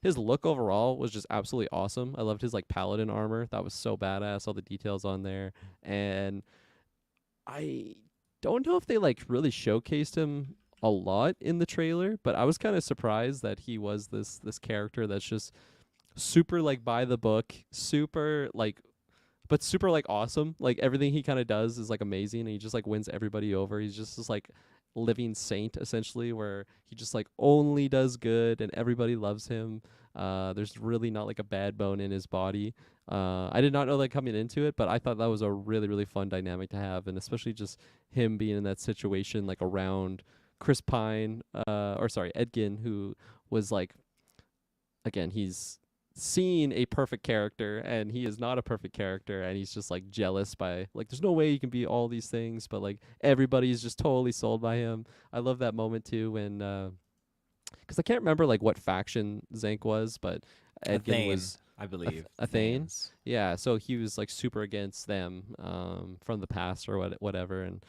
His look overall was just absolutely awesome. I loved his like paladin armor. That was so badass. All the details on there, and I don't know if they like really showcased him a lot in the trailer, but I was kind of surprised that he was this character that's just super like by the book, super like but super like awesome. Like everything he kind of does is like amazing, and he just like wins everybody over. He's just this like living saint essentially, where he just like only does good and everybody loves him. There's really not like a bad bone in his body. I did not know that coming into it, but I thought that was a really fun dynamic to have, and especially just him being in that situation like around Chris Pine, or sorry, Edgin, who was like again, he's seen a perfect character and he is not a perfect character, and he's just like jealous by like there's no way you can be all these things, but like everybody's just totally sold by him. I love that moment too when because I can't remember like what faction Zank was, but A Edgin Thane, was I believe. a Thane. Thanes. Yeah, so he was like super against them from the past or whatever, and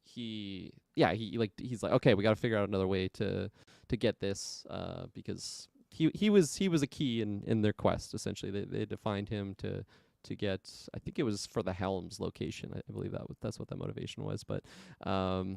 he's like, okay, we got to figure out another way to get this because he was a key in their quest. Essentially, they defined him to get. I think it was for the Helms location. I believe that's what that motivation was. But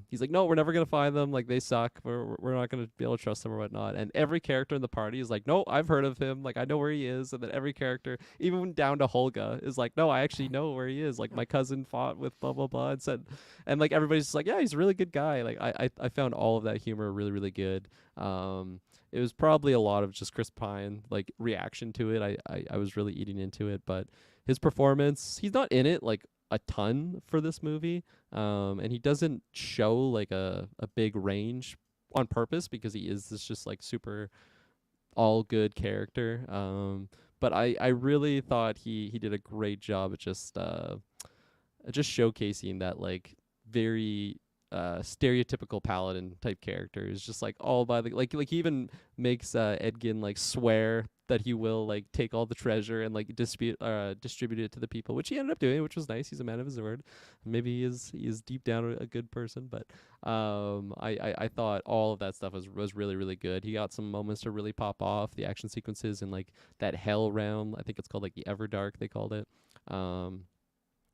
he's like, no, we're never gonna find them. Like they suck. We're not gonna be able to trust them or whatnot. And every character in the party is like, no, I've heard of him. Like I know where he is. And then every character, even down to Holga, is like, no, I actually know where he is. Like my cousin fought with blah blah blah and said, and like everybody's just like, yeah, he's a really good guy. Like I found all of that humor really good. It was probably a lot of just Chris Pine like reaction to it. I was really eating into it, but his performance, he's not in it like a ton for this movie, and he doesn't show like a big range on purpose because he is this just like super all good character. But I really thought he did a great job at just showcasing that like very stereotypical paladin type character is just like all by the like he even makes Edgin like swear that he will like take all the treasure and like distribute it to the people, which he ended up doing, which was nice. He's a man of his word. Maybe he is deep down a good person, but I thought all of that stuff was really good. He got some moments to really pop off. The action sequences in like that hell realm, I think it's called like the Everdark, they called it.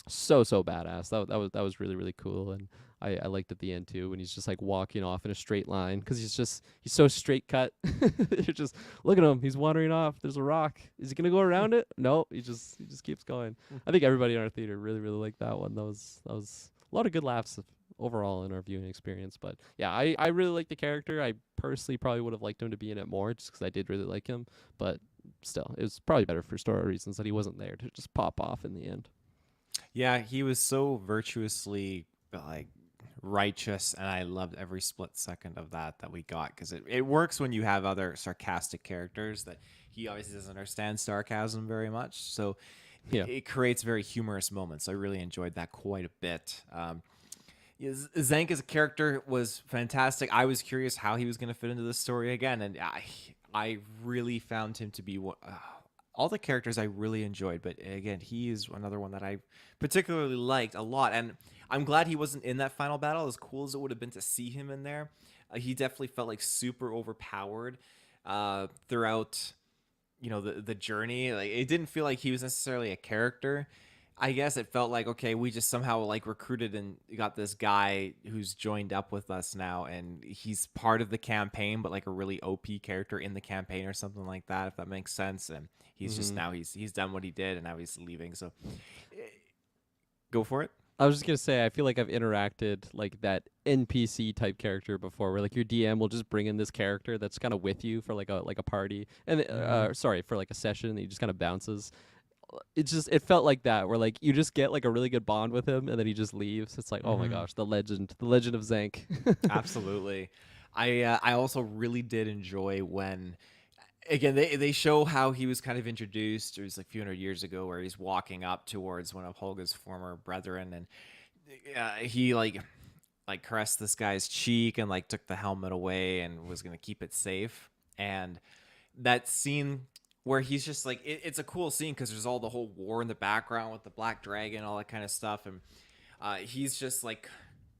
So badass. That was really cool, and I liked at the end too when he's just like walking off in a straight line because he's so straight cut. You're just look at him. He's wandering off. There's a rock. Is he gonna go around it? No. He just keeps going. I think everybody in our theater really liked that one. That was a lot of good laughs overall in our viewing experience. But yeah, I really like the character. I personally probably would have liked him to be in it more just because I did really like him. But still, it was probably better for story reasons that he wasn't there to just pop off in the end. Yeah, he was so virtuously like righteous, and I loved every split second of that we got, because it works when you have other sarcastic characters that he obviously doesn't understand sarcasm very much, so Yeah. it creates very humorous moments. I really enjoyed that quite a bit. Zank as a character was fantastic. I was curious how he was going to fit into the story again, and I really found him to be all the characters I really enjoyed. But again, he is another one that I particularly liked a lot, and I'm glad he wasn't in that final battle. As cool as it would have been to see him in there, he definitely felt like super overpowered throughout the journey. Like, it didn't feel like he was necessarily a character. I guess it felt like, okay, we just somehow like recruited and got this guy who's joined up with us now, and he's part of the campaign, but like a really OP character in the campaign or something like that, if that makes sense. And he's just now he's done what he did, and now he's leaving. So go for it. I was just gonna say, I feel like I've interacted like that NPC type character before, where like your DM will just bring in this character that's kind of with you for like a party, and sorry, for like a session, and he just kind of bounces. It felt like that, where like you just get like a really good bond with him, and then he just leaves. It's like, oh my gosh, the legend of Zank. Absolutely. I also really did enjoy when, again, they show how he was kind of introduced. It was like a few hundred years ago, where he's walking up towards one of Holga's former brethren, and he like caressed this guy's cheek and like took the helmet away and was gonna keep it safe. And that scene where he's just like, it's a cool scene because there's all the whole war in the background with the black dragon, all that kind of stuff, and he's just like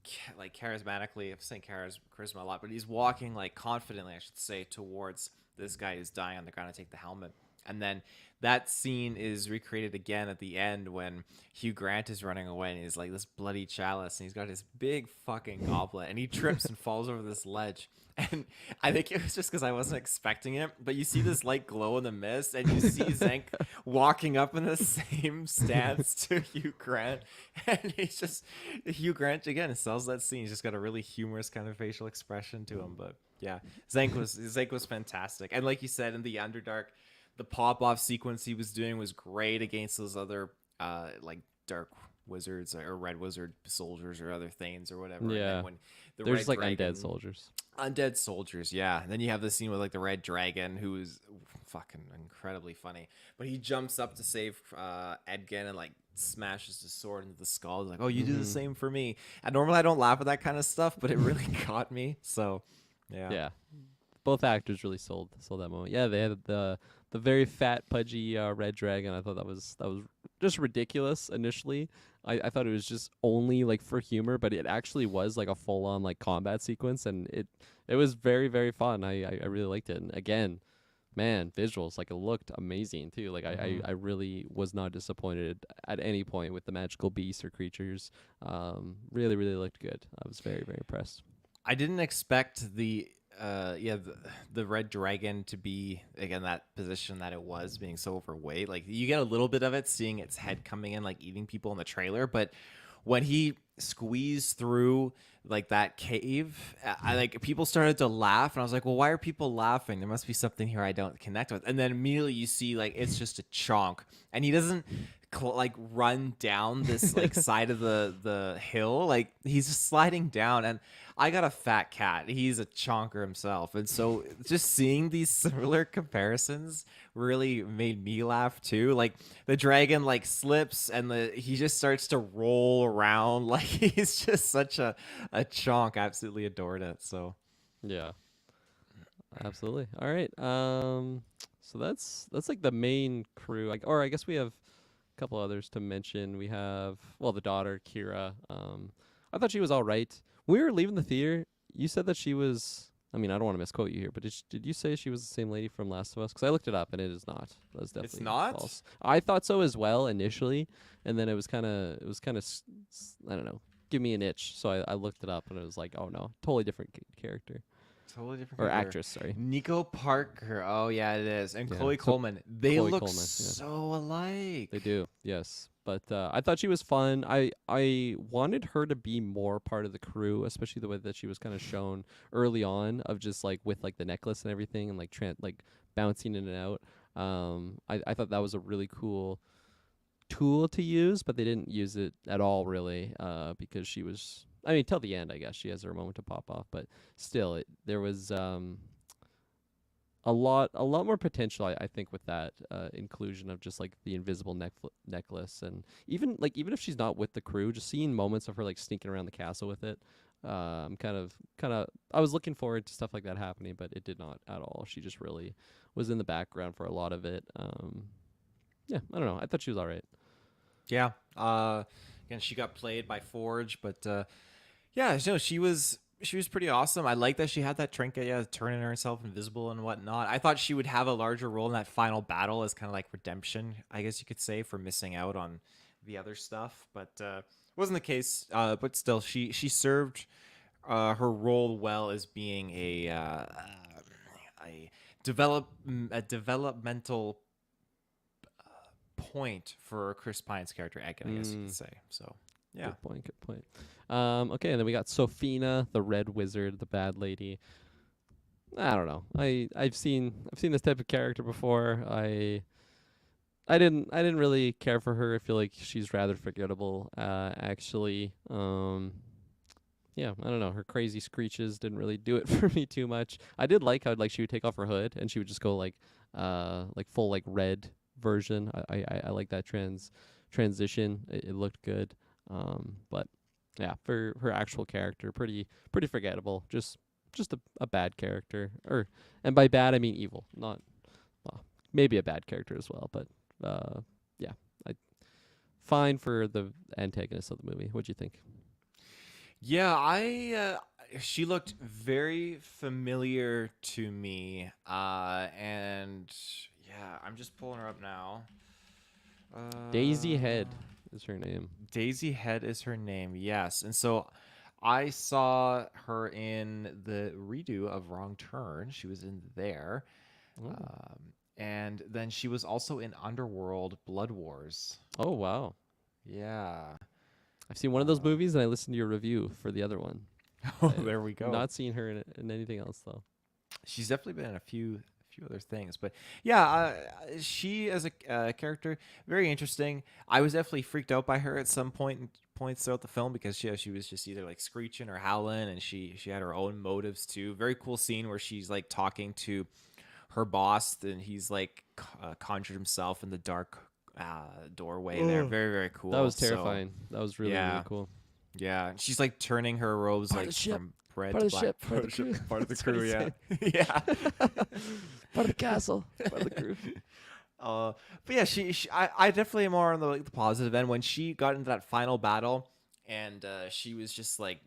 charismatically, I'm saying charisma a lot, but he's walking like confidently, I should say, towards this guy who's dying on the ground to take the helmet. And then that scene is recreated again at the end when Hugh Grant is running away, and he's like this bloody chalice, and he's got his big fucking goblet, and he trips and falls over this ledge. And I think it was just because I wasn't expecting it, but you see this light glow in the mist, and you see Zank walking up in the same stance to Hugh Grant, and he's just Hugh Grant again sells that scene. He's just got a really humorous kind of facial expression to him. But yeah, Zank was fantastic, and like you said, in the Underdark, the pop-off sequence he was doing was great against those other like dark wizards or red wizard soldiers or other things or whatever. Yeah. And then when the They're red just like dragon, undead soldiers. yeah. And then you have the scene with like the red dragon, who is fucking incredibly funny, but he jumps up to save Edgin and like smashes his sword into the skull. He's like, oh, you do the same for me. And normally I don't laugh at that kind of stuff, but it really got me. So Yeah. Both actors really sold that moment. Yeah, they had the very fat, pudgy red dragon. I thought that was just ridiculous initially. I thought it was just only like for humor, but it actually was like a full on like combat sequence, and it was very, very fun. I really liked it. And again, man, visuals, like it looked amazing too. Like I really was not disappointed at any point with the magical beasts or creatures. Really, really looked good. I was very, very impressed. I didn't expect the red dragon to be, again, that position that it was, being so overweight. Like, you get a little bit of it seeing its head coming in, like eating people in the trailer, but when he squeezed through like that cave, I like, people started to laugh, and I was like, well, why are people laughing? There must be something here I don't connect with. And then immediately you see like it's just a chonk, and he doesn't like run down this like side of the hill. Like, he's just sliding down, and I got a fat cat. He's a chonker himself, and so just seeing these similar comparisons really made me laugh too. Like, the dragon like slips, and he just starts to roll around like he's just such a chonk. I absolutely adored it. So Yeah, absolutely. All right. So that's like the main crew. Like, or I guess we have a couple others to mention. We have, well, the daughter Kira. I thought she was all right. When we were leaving the theater, you said that she was. I mean, I don't want to misquote you here, but did you say she was the same lady from Last of Us? Because I looked it up, and it is not. That's definitely it's not false. I thought so as well initially, and then it was kind of I don't know, give me an itch. So I looked it up, and it was like, oh no, totally different character. Totally different Or character. actress, sorry. Nico Parker. Oh yeah, it is. And Yeah. Chloe So Coleman. They Chloe look Coleman, yeah. so alike. They do, yes. But I thought she was fun. I wanted her to be more part of the crew, especially the way that she was kind of shown early on, of just like with like the necklace and everything, and like like bouncing in and out. I thought that was a really cool tool to use, but they didn't use it at all really, because she was I mean, till the end, I guess she has her moment to pop off, but still, there was a lot more potential, I think, with that inclusion of just like the invisible necklace, and even if she's not with the crew, just seeing moments of her like sneaking around the castle with it. Kind of, I was looking forward to stuff like that happening, but it did not at all. She just really was in the background for a lot of it. Yeah, I don't know. I thought she was all right. Yeah. Again, she got played by Forge, but yeah, no, she was pretty awesome. I like that she had that trinket, yeah, turning herself invisible and whatnot. I thought she would have a larger role in that final battle as kind of like redemption, I guess you could say, for missing out on the other stuff. But wasn't the case. But still, she served her role well as being a a developmental point for Chris Pine's character, Egan, I guess you could Mm, say. So yeah. good point. Good point. Okay, and then we got Sophina, the Red Wizard, the bad lady. I don't know. I've seen this type of character before. I didn't really care for her. I feel like she's rather forgettable. Actually, yeah, I don't know. Her crazy screeches didn't really do it for me too much. I did like how like she would take off her hood and she would just go like full like red version. I like that transition. It looked good. But yeah, for her actual character, pretty forgettable. Just a bad character, and by bad I mean evil, not well, maybe a bad character as well. But yeah, I fine for the antagonist of the movie. What'd you think? Yeah, I she looked very familiar to me. And yeah, I'm just pulling her up now. Daisy Uh Head is her name. Daisy Head is her name. Yes. And so I saw her in the redo of Wrong Turn. She was in there. Oh, And then she was also in Underworld Blood Wars. oh wow. Yeah. I've seen one of those movies and I listened to your review for the other one. Oh, I've there we go. not seen her in anything else though. She's definitely been in a few other things, but yeah, she as a character very interesting. I was definitely freaked out by her at some points throughout the film because she was just either like screeching or howling, and she had her own motives too. Very cool scene where she's like talking to her boss, and he's like conjured himself in the dark doorway there. Ugh. Very very That cool. was So terrifying. That was really yeah, cool. yeah, and she's like turning her robes Part of like the ship. from red Part to of the black. ship. Part of the crew. Part of the That's what crew, he yeah, said. yeah. Part of the castle. Part of the crew. But yeah, I definitely am more on the like, the positive end when she got into that final battle, and she was just like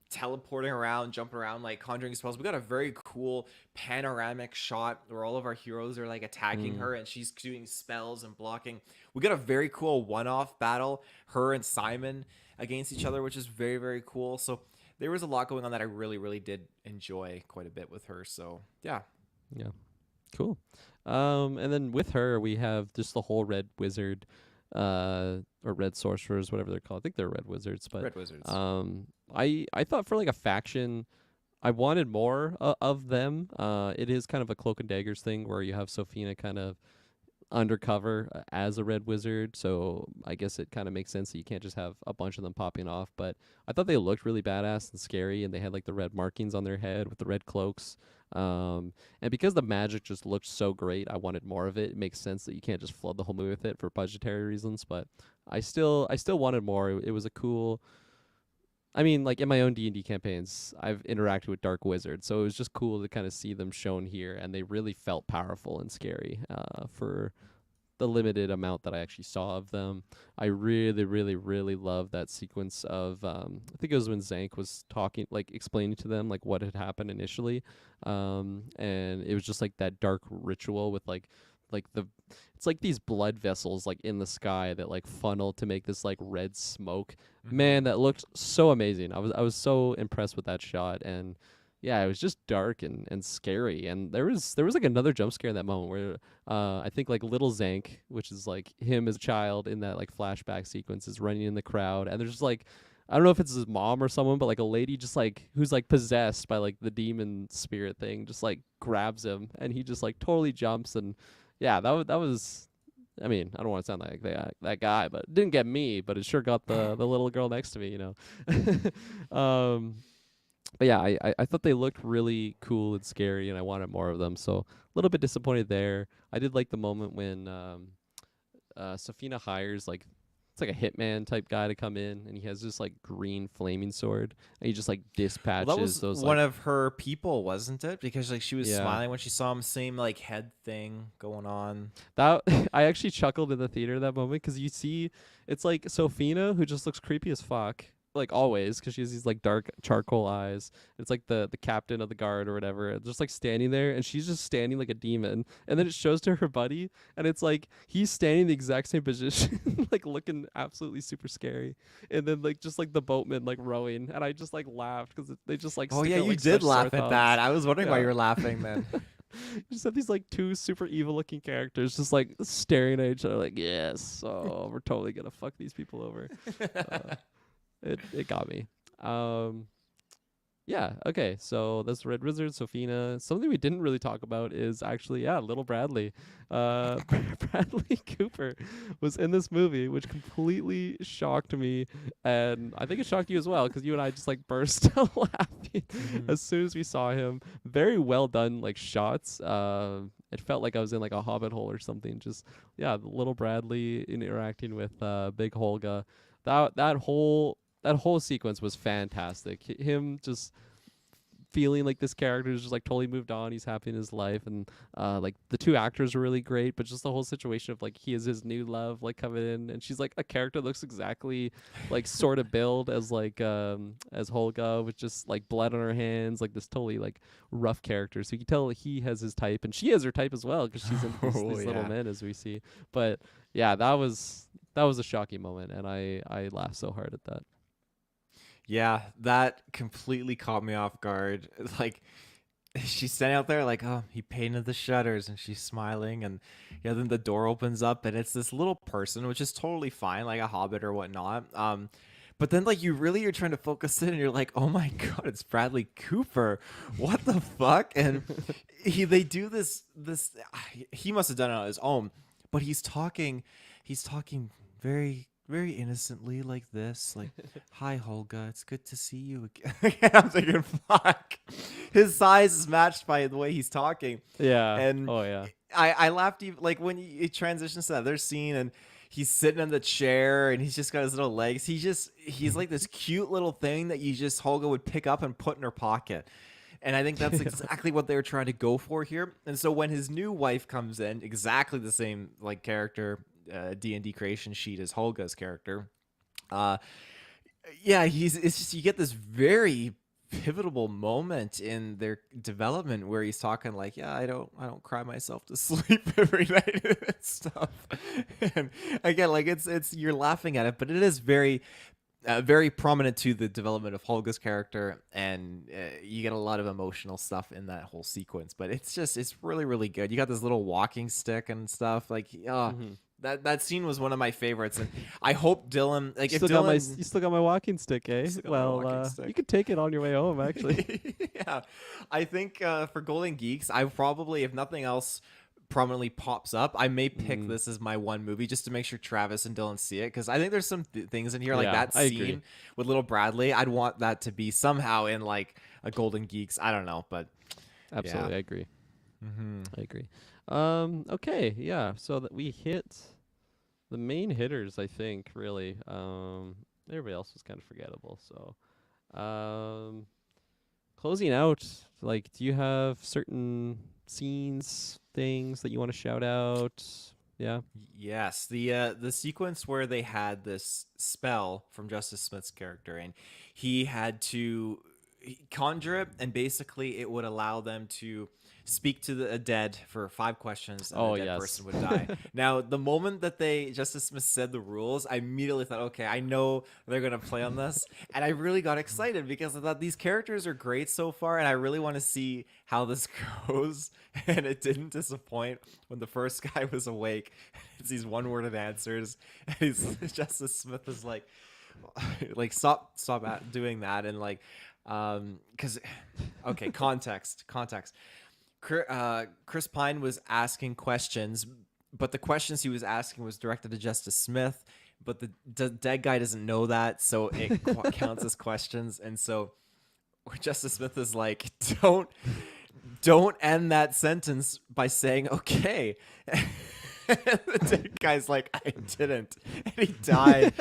teleporting around, jumping around, like conjuring spells. We got a very cool panoramic shot where all of our heroes are like attacking Mm. her, and she's doing spells and blocking. We got a very cool one-off battle, her and Simon against each other, which is very very cool. So there was a lot going on that I really really did enjoy quite a bit with her. So yeah, Yeah. Cool. And then with her, we have just the whole Red Wizard, or Red Sorcerers, whatever they're called. I think they're Red Wizards, but Red Wizards. I thought for like a faction, I wanted more of them. It is kind of a cloak and daggers thing where you have Sophina kind of undercover as a red wizard, so I guess it kind of makes sense that you can't just have a bunch of them popping off. But I thought they looked really badass and scary, and they had like the red markings on their head with the red cloaks. And because the magic just looked so great, I wanted more of it. It makes sense that you can't just flood the whole movie with it for budgetary reasons, but I still wanted more. It was a cool. I mean, like in my own D&D campaigns, I've interacted with dark wizards, so it was just cool to kind of see them shown here, and they really felt powerful and scary for the limited amount that I actually saw of them. I really, really, really love that sequence of I think it was when Zank was talking, like explaining to them like what had happened initially, and it was just like that dark ritual with like the it's like these blood vessels like in the sky that like funnel to make this like red smoke. Hmm. Man, that looked so amazing. I was so impressed with that shot, and yeah, it was just dark and scary. And there was like another jump scare in that moment where I think like little Zank, which is like him as a child in that like flashback sequence, is running in the crowd, and there's just like I don't know if it's his mom or someone, but like a lady just like who's like possessed by like the demon spirit thing, just like grabs him, and he just like totally jumps. And yeah, that was I mean, I don't want to sound like that guy, but it didn't get me, but it sure got the little girl next to me, you know. But yeah, I thought they looked really cool and scary, and I wanted more of them. So a little bit disappointed there. I did like the moment when Safina hires like it's like a hitman type guy to come in, and he has this like green flaming sword, and he just like Well, that dispatches was those one like of her people, wasn't it? Because like she was yeah. smiling when she saw him, same like head thing going on. That I actually chuckled in the theater that moment because you see it's like Sophina who just looks creepy as fuck. Like always, because she has these like dark charcoal eyes. It's like the captain of the guard or whatever, just like standing there, and she's just standing like a demon. And then it shows to her buddy, and it's like he's standing in the exact same position, like looking absolutely super scary. And then like just like the boatman like rowing, and I just like laughed because they just like Oh stick yeah, out you like did such sore laugh at that. thumbs. I was wondering why you Yeah. were laughing then. You just have these like two super evil looking characters just like staring at each other like, yes, oh, we're totally gonna fuck these people over. Uh, it got me. Um, yeah, okay. So that's Red Wizard, Sophina. Something we didn't really talk about is actually, yeah, little Bradley. Bradley Cooper was in this movie, which completely shocked me. And I think it shocked you as well, because you and I just like burst out laughing Hmm. as soon as we saw him. Very well done, like shots. It felt like I was in like a hobbit hole or something. Just, yeah, little Bradley interacting with Big Holga. That whole sequence was fantastic. Him just feeling like this character is just like totally moved on. He's happy in his life, and like the two actors were really great. But just the whole situation of like he is his new love, like coming in, and she's like a character that looks exactly like sort of build as Holga, with just like blood on her hands, like this totally like rough character. So you can tell he has his type, and she has her type as well because she's into Oh these little yeah. men as we see. But yeah, that was a shocking moment, and I laughed so hard at that. Yeah, that completely caught me off guard. Like she's standing out there like, oh, he painted the shutters and she's smiling and yeah, then the door opens up and it's this little person, which is totally fine, like a hobbit or whatnot. But then like you're trying to focus in and you're like, oh my god, it's Bradley Cooper. What the fuck? And they do this he must have done it on his own, but he's talking very innocently like this, like, "Hi, Holga, it's good to see you again." I'm thinking, "Fuck." His size is matched by the way he's talking, Yeah. and Oh yeah. I laughed even like when it transitions to that other scene and he's sitting in the chair and he's just got his little legs. He's like this cute little thing that you just Holga would pick up and put in her pocket. And I think that's exactly what they were trying to go for here. And so when his new wife comes in, exactly the same like character, D&D creation sheet as Holga's character. Uh, yeah, it's just you get this very pivotal moment in their development where he's talking like, yeah, I don't cry myself to sleep every night and stuff. And again, like it's you're laughing at it, but it is very prominent to the development of Holga's character, and you get a lot of emotional stuff in that whole sequence. But it's really really good. You got this little walking stick and stuff. Like, Mm-hmm. that scene was one of my favorites, and I hope Dylan, like, if You Dylan, still got my walking stick, eh? still got my Well, walking you stick. could take it on your way home, actually. Yeah, I think for Golden Geeks, I probably, if nothing else prominently pops up, I may pick Mm, this as my one movie just to make sure Travis and Dylan see it, because I think there's some things in here like yeah, that I agree. scene with little Bradley. I'd want that to be somehow in like a Golden Geeks. I don't know, but yeah. Absolutely, I agree. Hmm. I agree. Okay, yeah. So that we hit the main hitters, I think. Really. Everybody else was kind of forgettable. So, closing out. Like, do you have certain scenes, things that you want to shout out? Yeah. Yes, the sequence where they had this spell from Justice Smith's character, and he had to conjure it, and basically it would allow them to speak to the dead for 5 questions, and the Oh dead yes. person would die. Now, the moment that Justice Smith said the rules, I immediately thought, okay, I know they're gonna play on this, and I really got excited because I thought these characters are great so far, and I really want to see how this goes. And it didn't disappoint when the first guy was awake. It's these one-worded answers, and Justice Smith is like stop doing that, and like, because, okay, context. Chris Pine was asking questions but the questions he was asking was directed to Justice Smith, but the dead guy doesn't know that, so it counts as questions. And so Justice Smith is like, don't end that sentence by saying okay. The dead guy's like, I didn't, and he died.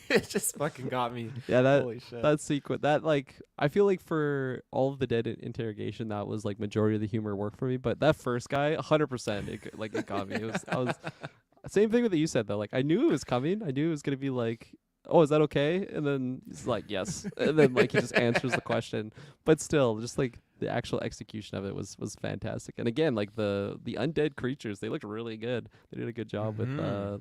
It just fucking got me. Yeah, Holy shit. that sequence, that like, I feel like for all of the dead interrogation, that was like majority of the humor worked for me. But that first guy, 100%, it got me. I was same thing with what you said though. Like I knew it was coming. I knew it was gonna be like, oh, is that okay? And then he's like, yes. And then like he just answers the question. But still, just like the actual execution of it was fantastic. And again, like the undead creatures, they looked really good. They did a good job with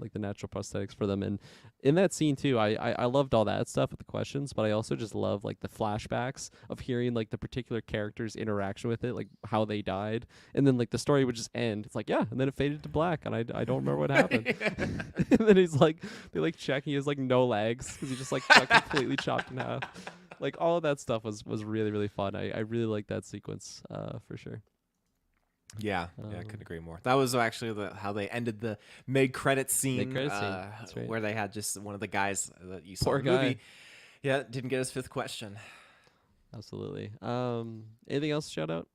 like the natural prosthetics for them. And in that scene too, I loved all that stuff with the questions, but I also just love like the flashbacks of hearing like the particular characters' interaction with it, like how they died, and then like the story would just end. It's like, yeah, and then it faded to black, and I don't remember what happened. And then he's like, they like check, he has like no legs because he just like got completely chopped in half. Like all of that stuff was really really fun. I really like that sequence for sure. Yeah, I couldn't agree more. That was actually how they ended the mid-credit scene, That's right. where they had just one of the guys that you saw Poor in the movie. guy. Yeah, didn't get his fifth question. Absolutely. Anything else to shout out?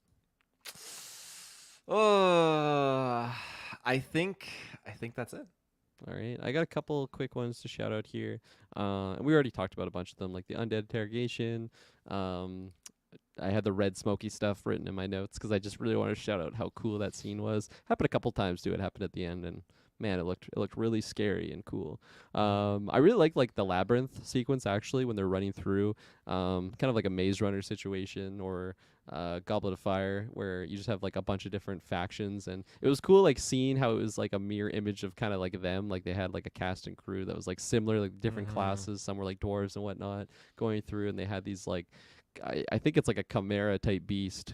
Oh, I think that's it. All right, I got a couple quick ones to shout out here. And we already talked about a bunch of them, like the undead interrogation. I had the red smoky stuff written in my notes because I just really wanted to shout out how cool that scene was. Happened a couple times too. It happened at the end, and man, it looked really scary and cool. I really like the labyrinth sequence actually when they're running through, kind of like a Maze Runner situation or Goblet of Fire, where you just have like a bunch of different factions, and it was cool like seeing how it was like a mirror image of kind of like them. Like they had like a cast and crew that was like similar, like different classes. Some were like dwarves and whatnot going through, and they had these like I think it's like a chimera type beast,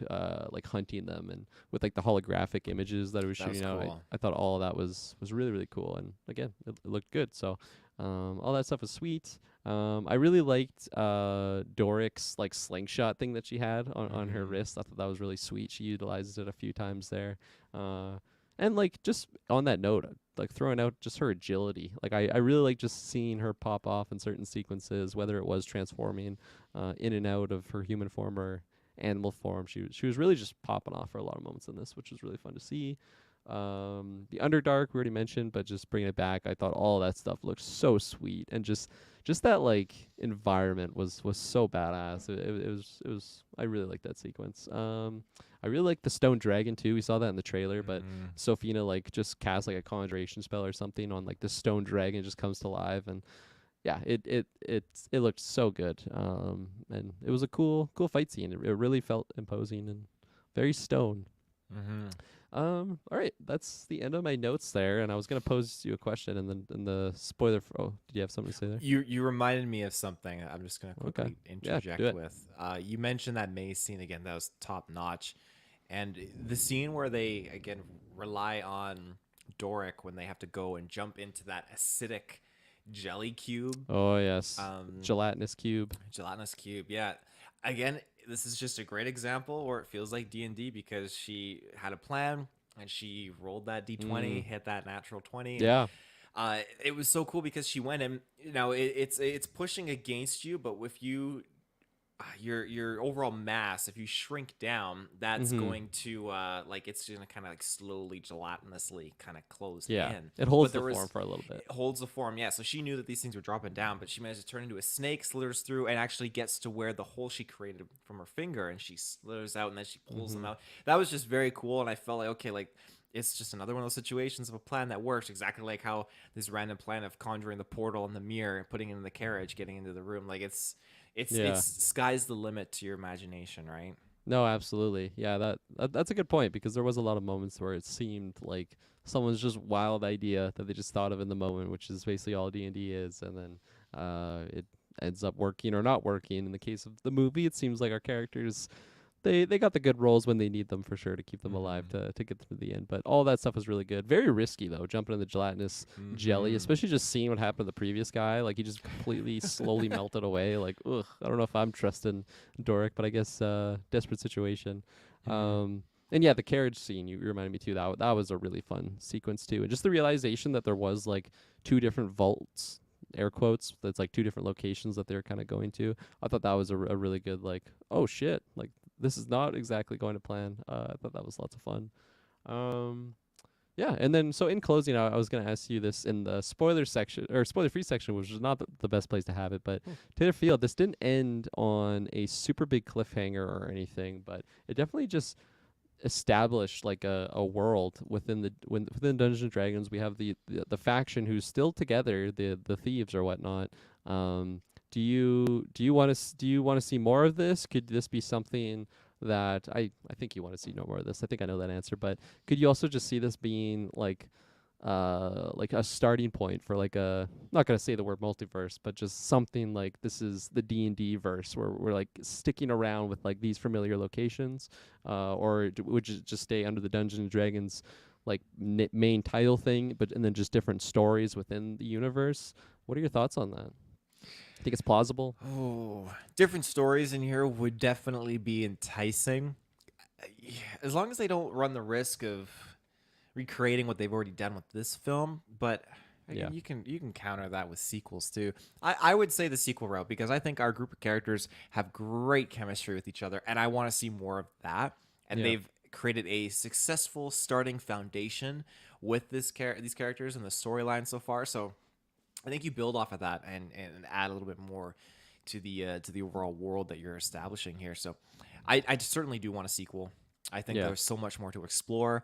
like hunting them, and with like the holographic images that it was shooting out. Cool. I thought all of that was really really cool, and again, it looked good. So, all that stuff was sweet. I really liked Doric's like slingshot thing that she had on her wrist. I thought that was really sweet. She utilizes it a few times there. And like just on that note, like throwing out just her agility. Like I really like just seeing her pop off in certain sequences, whether it was transforming in and out of her human form or animal form. She was really just popping off for a lot of moments in this, which was really fun to see. The Underdark we already mentioned, but just bringing it back, I thought all that stuff looked so sweet, and just that like environment was so badass. It was I really liked that sequence. I really like the stone dragon too. We saw that in the trailer, but Sophina like just cast like a conjuration spell or something on like the stone dragon, just comes to life, and yeah, it looked so good. And it was a cool fight scene. It really felt imposing and very stone. All right, that's the end of my notes there, and I was gonna pose you a question, and then the spoiler. Oh, did you have something to say there? You reminded me of something. I'm just gonna quickly interject do it. with. You mentioned that maze scene again. That was top notch, and the scene where they again rely on Doric when they have to go and jump into that acidic jelly cube. Oh yes, gelatinous cube. Gelatinous cube. Yeah. Again, this is just a great example where it feels like D&D because she had a plan and she rolled that D20, hit that natural 20. Yeah. It was so cool because she went in. You know, it's pushing against you, but with you, your overall mass, if you shrink down, that's going to like it's gonna kind of like slowly gelatinously kind of close in. It holds the form for a little bit. It holds the form, yeah. So she knew that these things were dropping down, but she managed to turn into a snake, slithers through, and actually gets to where the hole she created from her finger, and she slithers out, and then she pulls them out. That was just very cool, and I felt like, okay, like it's just another one of those situations of a plan that works, exactly like how this random plan of conjuring the portal in the mirror, putting it in the carriage, getting into the room, like it's sky's the limit to your imagination, right? No, absolutely. Yeah, that's a good point, because there was a lot of moments where it seemed like someone's just wild idea that they just thought of in the moment, which is basically all D&D is, and then it ends up working or not working. In the case of the movie, it seems like our characters they got the good roles when they need them for sure to keep them alive to get them to the end. But all that stuff was really good. Very risky though, jumping in the gelatinous jelly, especially just seeing what happened to the previous guy. Like he just completely slowly melted away. Like, ugh, I don't know if I'm trusting Doric, but I guess desperate situation. And yeah, the carriage scene you reminded me too. That was a really fun sequence too, and just the realization that there was like two different vaults, air quotes. That's like two different locations that they're kind of going to. I thought that was a really good like, oh shit, like this is not exactly going to plan. I thought that was lots of fun. Um, yeah, and then so in closing, I was gonna ask you this in the spoiler section or spoiler free section, which is not the best place to have it, but Taylor Field, this didn't end on a super big cliffhanger or anything, but it definitely just established like a world within within Dungeons and Dragons. We have the faction who's still together, the thieves or whatnot. Do you want to see more of this? Could this be something that I think you want to see no more of this? I think I know that answer, but could you also just see this being like a starting point for like a, I'm not gonna say the word multiverse, but just something like this is the D&D verse where we're like sticking around with like these familiar locations, or would you just stay under the Dungeons and Dragons like main title thing, but and then just different stories within the universe? What are your thoughts on that? Think it's plausible? Oh, different stories in here would definitely be enticing. As long as they don't run the risk of recreating what they've already done with this film, but Yeah. again, you can counter that with sequels too. I would say the sequel route because I think our group of characters have great chemistry with each other, and I want to see more of that. And Yeah. they've created a successful starting foundation with these characters and the storyline so far. So I think you build off of that and add a little bit more to the overall world that you're establishing here. So I certainly do want a sequel. I think Yeah. there's so much more to explore.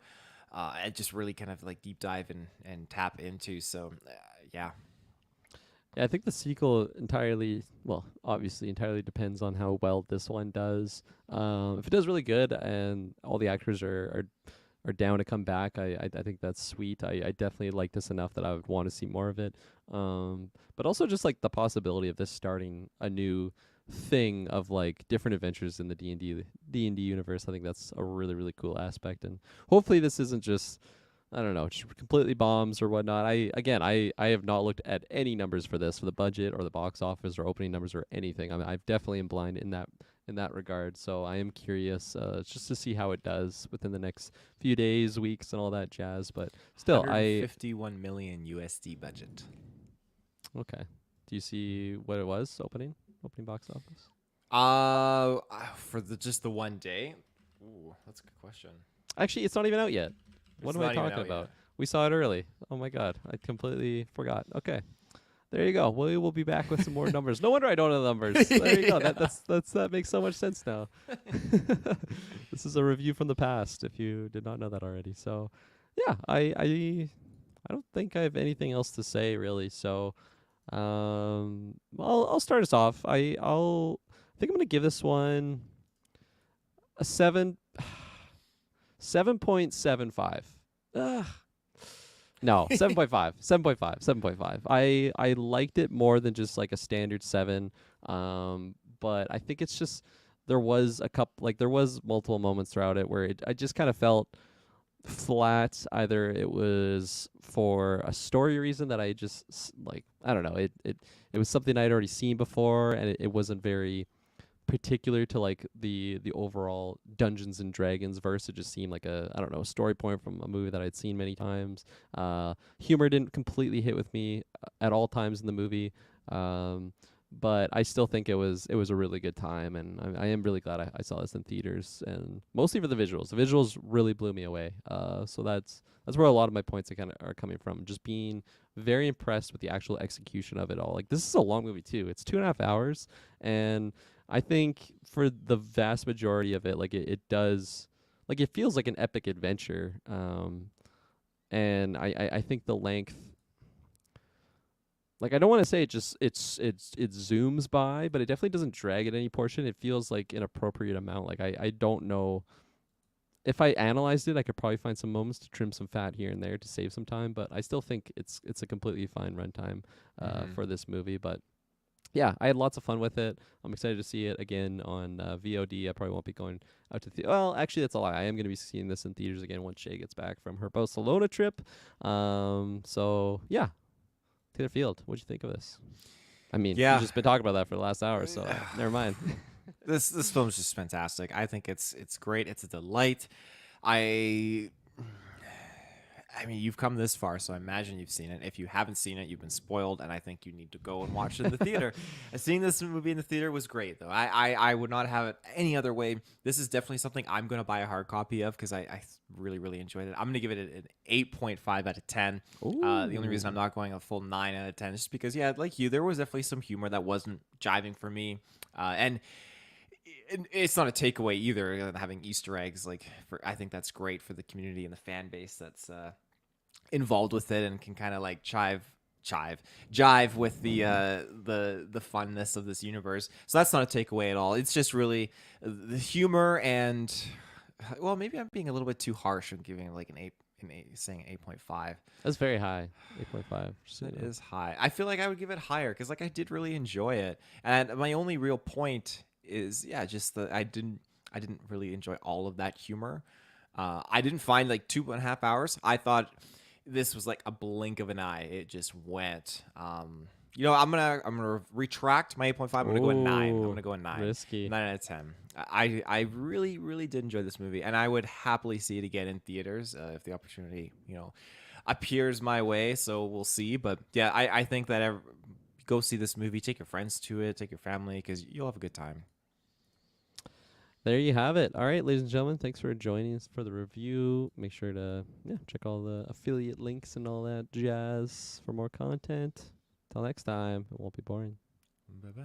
And just really kind of like deep dive and tap into. So yeah. Yeah, I think the sequel entirely, well, obviously entirely depends on how well this one does. If it does really good and all the actors are down to come back, I think that's sweet. I definitely like this enough that I would want to see more of it. But also just like the possibility of this starting a new thing of like different adventures in the D&D universe. I think that's a really cool aspect, and hopefully this isn't just, I don't know, just completely bombs or whatnot. I have not looked at any numbers for this, for the budget or the box office or opening numbers or anything. I mean, I definitely am blind in that regard. So I am curious, just to see how it does within the next few days, weeks, and all that jazz. But still, 151 million USD budget. okay. Do you see what it was opening box office? For just the one day. Ooh, that's a good question. Actually, it's not even out yet. What It's am I not even talking out yet. about? We saw it early. Oh my god, I completely forgot. Okay. There you go. We will be back with some more numbers. No wonder I don't know the numbers. There you go. That makes so much sense now. This is a review from the past. If you did not know that already, so yeah, I don't think I have anything else to say really. So I'll start us off. I think I'm gonna give this one a 7.75. No, 7.5. 7.5. 7.5. I liked it more than just like a standard 7. But I think it's just there was there was multiple moments throughout it where I just kind of felt flat. Either it was for a story reason that I just like, I don't know, it was something I'd already seen before, and it wasn't very particular to like the overall Dungeons and Dragons verse. It just seemed like a, I don't know, a story point from a movie that I'd seen many times. Humor didn't completely hit with me at all times in the movie. But I still think it was a really good time, and I am really glad I saw this in theaters, and mostly for the visuals. The visuals really blew me away. So that's where a lot of my points are coming from. Just being very impressed with the actual execution of it all. Like, this is a long movie too. It's 2.5 hours, and I think for the vast majority of it, like it does, like it feels like an epic adventure. And I think the length, like I don't want to say it zooms by, but it definitely doesn't drag at any portion. It feels like an appropriate amount. Like I don't know if I analyzed it, I could probably find some moments to trim some fat here and there to save some time, but I still think it's a completely fine runtime for this movie. But yeah, I had lots of fun with it. I'm excited to see it again on VOD. I probably won't be going out to well, actually, that's a lie. I am going to be seeing this in theaters again once Shay gets back from her Barcelona trip. So yeah, Taylor Field, what'd you think of this? I mean, Yeah. we've just been talking about that for the last hour, so never mind. This film's just fantastic. I think it's great. It's a delight. I I mean, you've come this far, so I imagine you've seen it. If you haven't seen it, you've been spoiled, and I think you need to go and watch it in the theater. Seeing this movie in the theater was great, though. I would not have it any other way. This is definitely something I'm going to buy a hard copy of because I really, really enjoyed it. I'm going to give it an 8.5 out of 10. The only reason I'm not going a full 9 out of 10 is just because, yeah, like you, there was definitely some humor that wasn't jiving for me. And it's not a takeaway either, having Easter eggs. Like, I think that's great for the community and the fan base that's involved with it and can kind of like jive with the funness of this universe. So that's not a takeaway at all. It's just really the humor and well, maybe I'm being a little bit too harsh and giving it like saying 8.5. That's very high. 8.5. It is high. I feel like I would give it higher because like I did really enjoy it, and my only real point is just that I didn't really enjoy all of that humor. I didn't find like 2.5 hours. I thought this was like a blink of an eye. It just went. I'm gonna retract my 8.5. I'm gonna go a 9. I'm gonna go a 9. Risky. 9 out of 10. I really really did enjoy this movie, and I would happily see it again in theaters if the opportunity appears my way. So we'll see. But yeah, I think that go see this movie. Take your friends to it. Take your family because you'll have a good time. There you have it. All right, ladies and gentlemen, thanks for joining us for the review. Make sure to check all the affiliate links and all that jazz for more content. Till next time, it won't be boring. Bye bye.